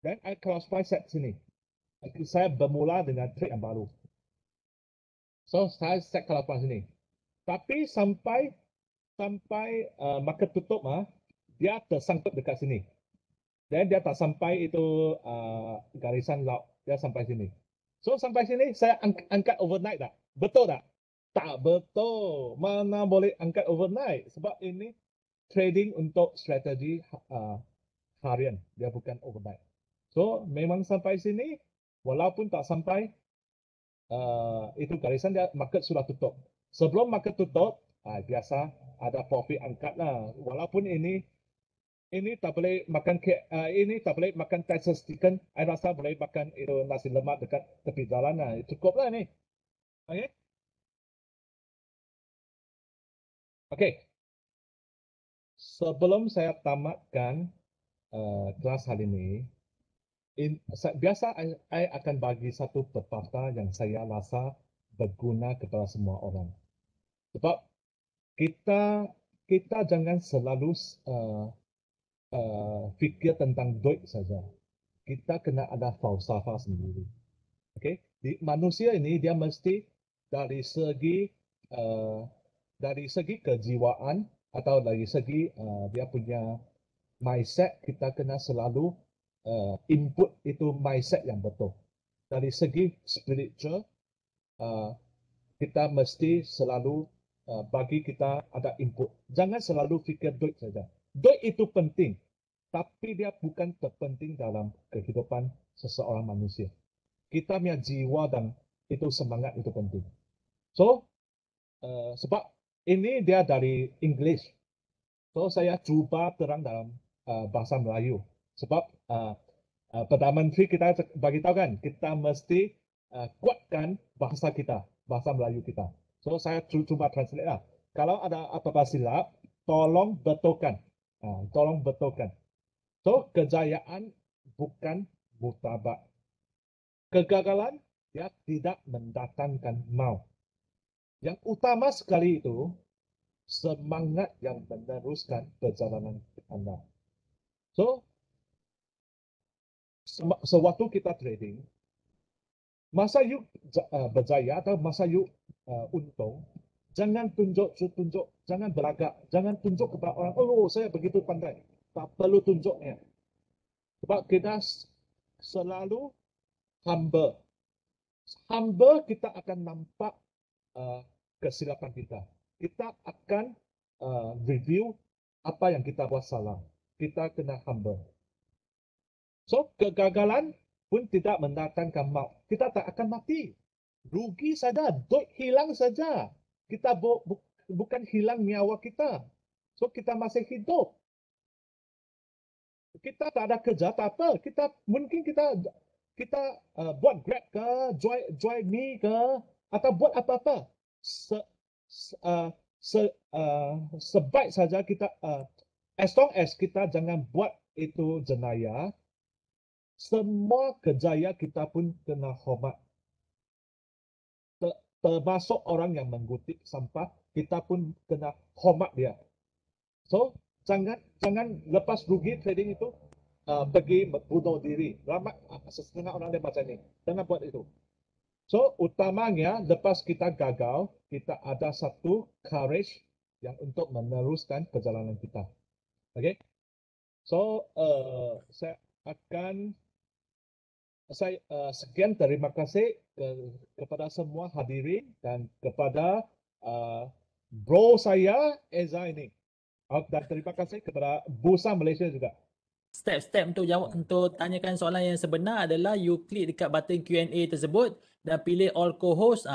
dan I cross 5 set sini. Saya bermula dengan trade yang baru. So saya set cross 5 sini. Tapi sampai market tutup dia tersangkut dekat sini. Dan dia tak sampai itu garisan laut. Dia sampai sini. So sampai sini saya angkat overnight tak? Betul tak? Tak betul. Mana boleh angkat overnight? Sebab ini trading untuk strategi harian. Dia bukan overnight. So memang sampai sini, walaupun tak sampai itu garisan dia market sudah tutup. Sebelum market tutup, biasa ada profit angkat lah. Walaupun ini tak boleh makan ini tak boleh makan Texas chicken. I rasa boleh makan itu nasi lemak dekat tepi jalan lah. Cukup lah ni. Okay. Okay. Sebelum saya tamatkan kelas hari ini, biasa I akan bagi satu pepatah yang saya rasa berguna kepada semua orang. Sebab kita jangan selalu fikir tentang duit saja. Kita kena ada falsafah sendiri. Okay? Manusia ini dia mesti dari segi dari segi kejiwaan atau dari segi dia punya mindset, kita kena selalu input itu mindset yang betul. Dari segi spiritual, kita mesti selalu bagi kita ada input. Jangan selalu fikir duit saja. Duit itu penting, tapi dia bukan terpenting dalam kehidupan seseorang manusia. Kita punya jiwa dan itu semangat itu penting. So, sebab ini dia dari English. So, saya cuba terang dalam bahasa Melayu. Sebab Perdana Menteri kita bagi tahu kan, kita mesti kuatkan bahasa kita, bahasa Melayu kita. So, saya cuba translate lah. Kalau ada apa-apa silap, tolong betulkan. Tolong betulkan. So, kejayaan bukan mutabak. Kegagalan ya tidak mendatangkan mau. Yang utama sekali itu semangat yang meneruskan perjalanan Anda. So, sewaktu kita trading, masa you berjaya atau masa you untung, jangan tunjuk, jangan berlagak, jangan tunjuk kepada orang, oh saya begitu pandai. Tak perlu tunjuknya. Sebab kita selalu humble. Humble kita akan nampak kesilapan kita. Kita akan review apa yang kita buat salah. Kita kena humble. So, kegagalan pun tidak mendatangkan maut. Kita tak akan mati. Rugi saja, duit hilang saja. Kita bukan hilang nyawa kita. So, kita masih hidup. Kita tak ada kerja, tak apa. Mungkin kita buat Grab ke, Joy Me ke, atau buat apa-apa. Sebaik saja kita, as long as kita jangan buat itu jenayah, semua kejayaan kita pun kena hormat. Termasuk orang yang mengutip sampah, kita pun kena hormat dia. So, jangan lepas rugi trading itu pergi bunuh diri. Ramai setengah orang dia macam ni. Jangan buat itu. So, utamanya lepas kita gagal, kita ada satu courage yang untuk meneruskan perjalanan kita. Okay? So, sekian terima kasih kepada semua hadirin dan kepada bro saya Eza ini. Dan terima kasih kepada Bursa Malaysia juga. Step-step untuk jawab untuk tanyakan soalan yang sebenar adalah you klik dekat button Q&A tersebut dan pilih all co-host,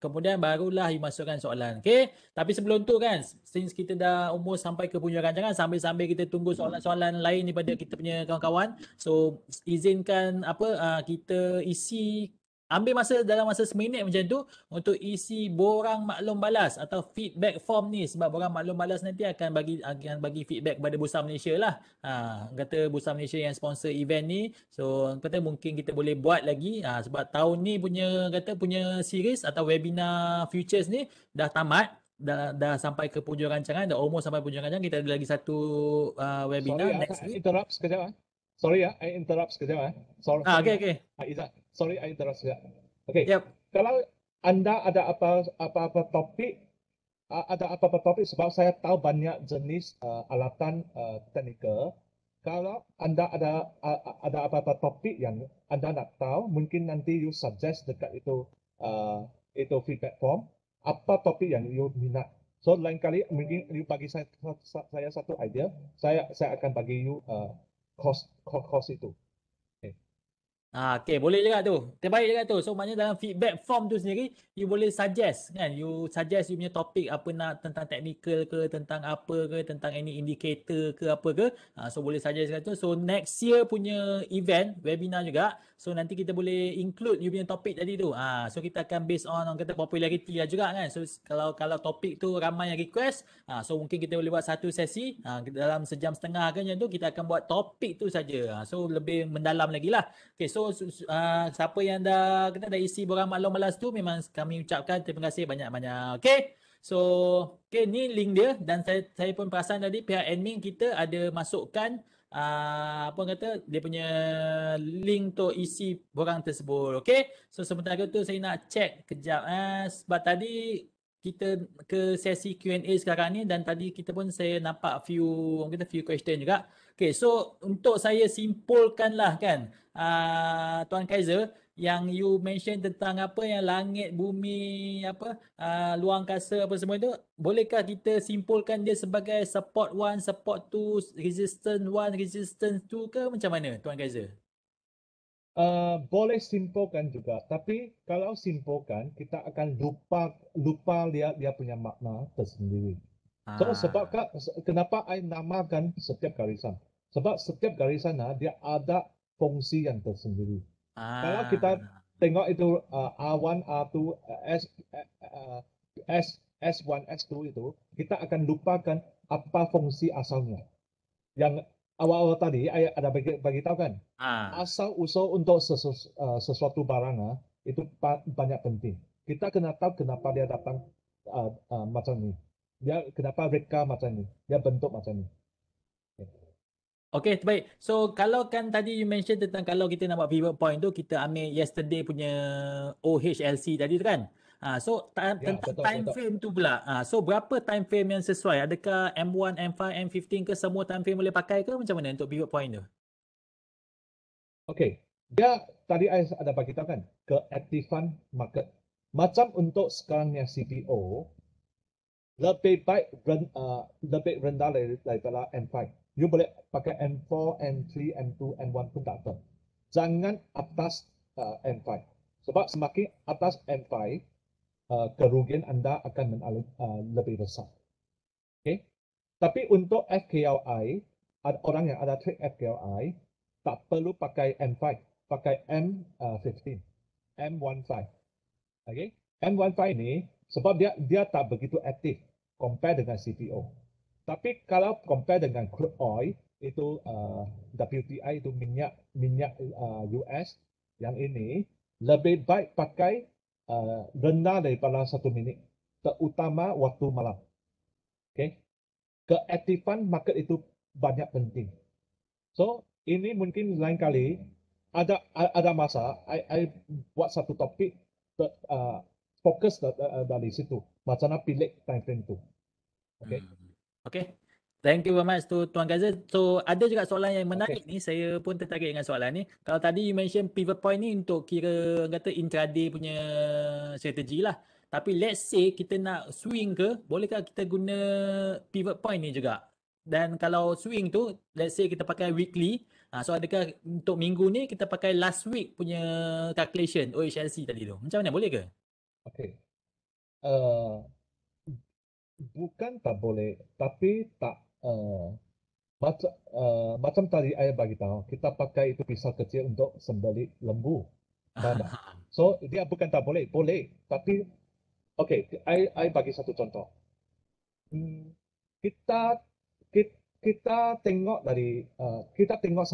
kemudian barulah you masukkan soalan. Okay? Tapi sebelum tu kan, since kita dah almost sampai ke penghujung rancangan, sambil-sambil kita tunggu soalan-soalan lain daripada kita punya kawan-kawan, so izinkan kita ambil masa dalam masa seminit macam tu untuk isi borang maklum balas atau feedback form ni, sebab borang maklum balas nanti akan bagi feedback kepada Bursa Malaysia lah. Kata Bursa Malaysia yang sponsor event ni, so kata mungkin kita boleh buat lagi sebab tahun ni punya series atau webinar futures ni dah tamat, dah sampai ke penghujung rancangan, dah almost sampai penghujung rancangan. Kita ada lagi satu webinar next week. Interrupt sekejap. Sorry I interrupt sekejap. Okay. Izzat, sorry I interrupt sekejap. Okay. Yep. Kalau anda ada apa-apa topik, sebab saya tahu banyak jenis alatan teknikal. Kalau anda ada apa-apa topik yang anda nak tahu, mungkin nanti you suggest dekat itu feedback form, apa topik yang you minat. So lain kali mungkin you bagi saya satu idea, saya akan bagi you course itu. Okay, boleh juga tu. Terbaik juga tu. So maknanya dalam feedback form tu sendiri, you boleh suggest kan. You suggest you punya topik apa nak, tentang technical ke, tentang apa ke, tentang any indicator ke apa ke. So boleh suggest kat tu. So next year punya event, webinar juga. So nanti kita boleh include you punya topik tadi tu. So kita akan based on orang kata popularity lah juga kan. So kalau topik tu ramai yang request, so mungkin kita boleh buat satu sesi dalam sejam setengah ke macam tu, kita akan buat topik tu saja. So lebih mendalam lagi lah. Okay, so siapa yang dah isi borang maklum balas tu, memang kami ucapkan terima kasih banyak-banyak. Okay, so ni link dia, dan saya pun perasan tadi pihak admin kita ada masukkan dia punya link untuk isi borang tersebut. Okay, so sementara tu saya nak check kejap sebab tadi kita ke sesi Q&A sekarang ni, dan tadi kita pun saya nampak few question juga. Okay, so untuk saya simpulkan lah kan, Tuan Kaiser, yang you mention tentang apa yang langit, bumi, luar angkasa apa semua itu, bolehkah kita simpulkan dia sebagai support 1, support 2, resistance 1, resistance 2 ke macam mana Tuan Kaiser? Boleh simpulkan juga, tapi kalau simpulkan kita akan lupa lihat dia punya makna tersendiri. So kenapa I namakan setiap garisan? Sebab setiap garisan dia ada fungsi yang tersendiri. Kalau kita tengok itu R1, R2, S1, S2 itu, kita akan lupakan apa fungsi asalnya. Yang awal-awal tadi ada bagi tahu kan, asal usul untuk sesuatu barang itu banyak penting. Kita kena tahu kenapa dia datang macam ni. Dia kenapa reka macam ni. Dia bentuk macam ni. Okay, baik. So kalau kan tadi you mention tentang kalau kita nak buat pivot point tu, kita ambil yesterday punya OHLC tadi tu kan. Tentang time frame tu pula. So berapa time frame yang sesuai? Adakah M1, M5, M15 ke semua time frame boleh pakai ke macam mana untuk pivot point tu? Okay. Dia tadi saya ada bagi tahu kan, keaktifan market. Macam untuk sekarangnya CPO, lebih baik lebih rendah daripada M5. You boleh pakai M4, M3, M2, M1 pun tak apa. Jangan atas M5. Sebab semakin atas M5, kerugian anda akan lebih besar. Okay? Tapi untuk FKLI, orang yang ada trade FKLI, tak perlu pakai M5, pakai M15, M15. Okay? M15 ini sebab dia tak begitu aktif compare dengan CPO. Tapi kalau compare dengan crude oil, itu WTI itu minyak US, yang ini lebih baik pakai rendah daripada 1 minit, terutama waktu malam. Okay? Keaktifan market itu banyak penting. So ini mungkin lain kali ada masa I buat satu topik fokus dari situ, macam mana pilih time frame tu. Okay. Okay. Thank you very much to Tuan Kaiser. So ada juga soalan yang menarik ni, saya pun tertarik dengan soalan ni. Kalau tadi you mention pivot point ni untuk kira kata intraday punya strategi lah. Tapi let's say kita nak swing ke, bolehkah kita guna pivot point ni juga? Dan kalau swing tu, let's say kita pakai weekly, so adakah untuk minggu ni kita pakai last week punya calculation OHLC tadi tu? Macam mana, boleh ke? Okay. Bukan tak boleh, tapi tak macam tadi saya bagi tahu, kita pakai itu pisau kecil untuk sembelih lembu. Faham tak? So dia bukan tak boleh, boleh. Tapi okay, I bagi satu contoh. Kita kita tengok dari kita tengok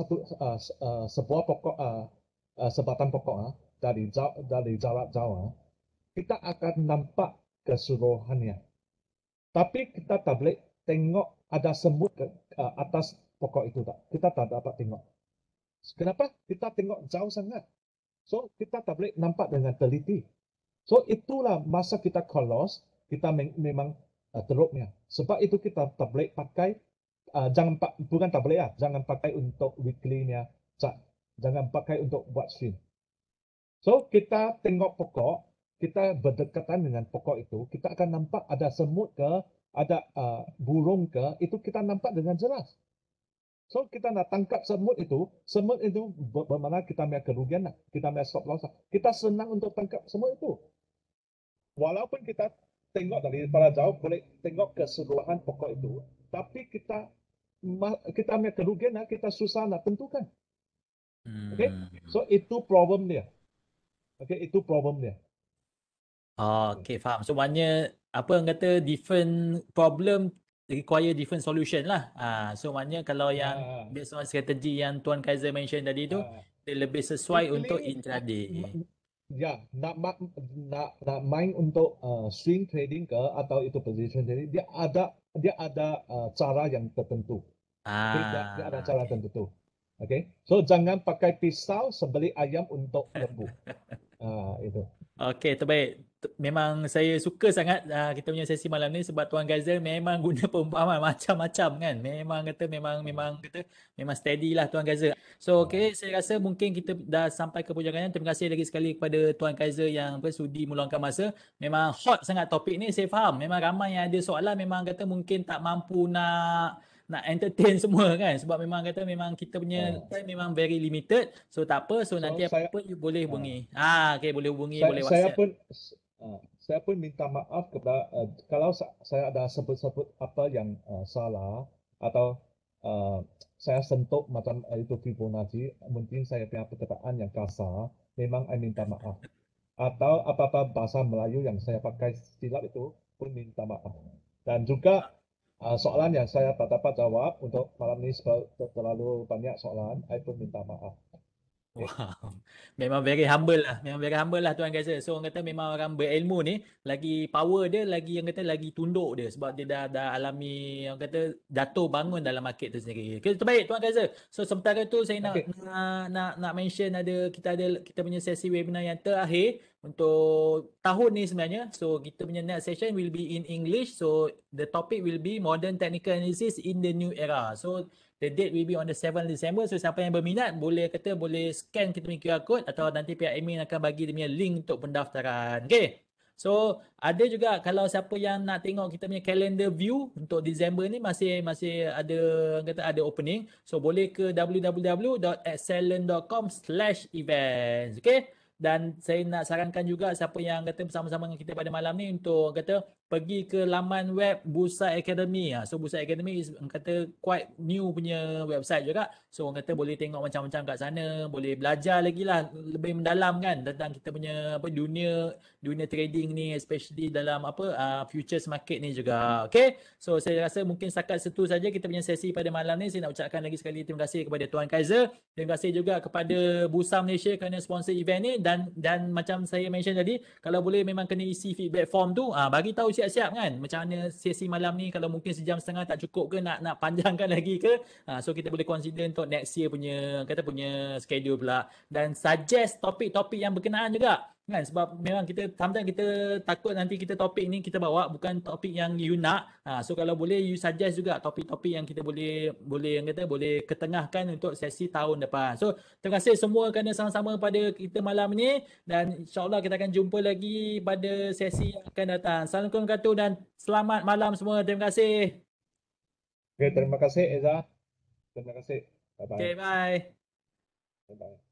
sebuah pokok sebatang pokok dari jarak jauh, kita akan nampak keseluruhannya. Tapi kita tak boleh tengok ada semut ke atas pokok itu tak. Kita tak dapat tengok. Kenapa? Kita tengok jauh sangat. So kita tak boleh nampak dengan teliti. So itulah masa kita kolos, kita memang teruknya. Sebab itu kita tak boleh pakai, bukan tak boleh lah, jangan pakai untuk weekly-nya chart. Jangan pakai untuk buat swing. So kita tengok pokok, kita berdekatan dengan pokok itu, kita akan nampak ada semut ke, ada burung ke, itu kita nampak dengan jelas. So kita nak tangkap semut itu bermakna kita punya kerugian, kita punya stop loss. Kita senang untuk tangkap semut itu. Walaupun kita tengok dari jauh, boleh tengok keseluruhan pokok itu, tapi kita punya kerugian, kita susah nak tentukan. Okay? So itu problem dia. Okay, itu problem dia. Okay, faham. So maknanya apa yang kata different problem require different solution lah. So maknanya kalau yang based on strategi yang Tuan Kaiser mention tadi tu, dia lebih sesuai untuk intraday. Ya, nak main untuk swing trading ke atau itu position trading, dia ada cara yang tertentu. Okay, dia ada cara tertentu. Okay, so jangan pakai pisau sembelih ayam untuk lembu. Itu. Okay, terbaik. memang saya suka sangat kita punya sesi malam ni sebab Tuan Gaizal memang guna perumpamaan macam-macam kan. Memang kata memang kata memang steady lah Tuan Gaizal. So okay, saya rasa mungkin kita dah sampai ke puncaknya. Terima kasih lagi sekali kepada Tuan Gaizal yang sudi meluangkan masa. Memang hot sangat topik ni, saya faham. Memang ramai yang ada soalan, memang kata mungkin tak mampu nak entertain semua kan, sebab memang kata memang kita punya time memang very limited. So tak apa, so nanti apa-apa you boleh hubungi. Okay, boleh hubungi, boleh WhatsApp. Saya pun minta maaf kepada kalau saya ada sebut-sebut apa yang salah atau saya sentuh macam itu Fibonacci, mungkin saya punya perkataan yang kasar, memang saya minta maaf. Atau apa-apa bahasa Melayu yang saya pakai silap itu pun minta maaf. Dan juga soalan yang saya tak dapat jawab untuk malam ini terlalu banyak soalan, saya pun minta maaf. Wow. Memang very humble lah. Memang very humble lah Tuan Gaizal. So orang kata memang orang berilmu ni lagi power dia, lagi yang kata lagi tunduk dia sebab dia dah alami orang kata jatuh bangun dalam market tu sendiri. Okay, terbaik Tuan Gaizal. So sementara tu saya nak mention kita punya sesi webinar yang terakhir untuk tahun ni sebenarnya. So kita punya next session will be in English. So the topic will be modern technical analysis in the new era. So the date will be on the 7th December. So siapa yang berminat boleh scan kita punya QR code atau nanti pihak admin akan bagi dia punya link untuk pendaftaran. Okay. So ada juga kalau siapa yang nak tengok kita punya calendar view untuk December ni masih ada opening. So boleh ke www.excellent.com/events. Okay. Dan saya nak sarankan juga siapa yang bersama-sama dengan kita pada malam ni untuk pergi ke laman web Bursa Academy. So Bursa Academy is quite new punya website juga. So orang boleh tengok macam-macam kat sana, boleh belajar lagi lah lebih mendalam kan tentang kita punya dunia trading ni, especially dalam futures market ni juga. Okay. So saya rasa mungkin setakat situ saja kita punya sesi pada malam ni. Saya nak ucapkan lagi sekali terima kasih kepada Tuan Kaiser. Terima kasih juga kepada Bursa Malaysia kerana sponsor event ni, dan macam saya mention tadi, kalau boleh memang kena isi feedback form tu, bagi tahu siap-siap kan macam mana sesi malam ni, kalau mungkin sejam setengah tak cukup ke, nak panjangkan lagi ke, so kita boleh consider untuk next year punya schedule pula, dan suggest topik-topik yang berkenaan juga kan, sebab memang sometimes kita takut nanti topik ni kita bawa bukan topik yang you nak. So kalau boleh you suggest juga topik-topik yang kita boleh ketengahkan untuk sesi tahun depan. So terima kasih semua kerana sama-sama pada kita malam ni, dan insyaAllah kita akan jumpa lagi pada sesi yang akan datang. Assalamualaikum warahmatullahi wabarakatuh dan selamat malam semua. Terima kasih. Okay, terima kasih Eza. Terima kasih. Bye-bye. Okay, bye. Bye-bye.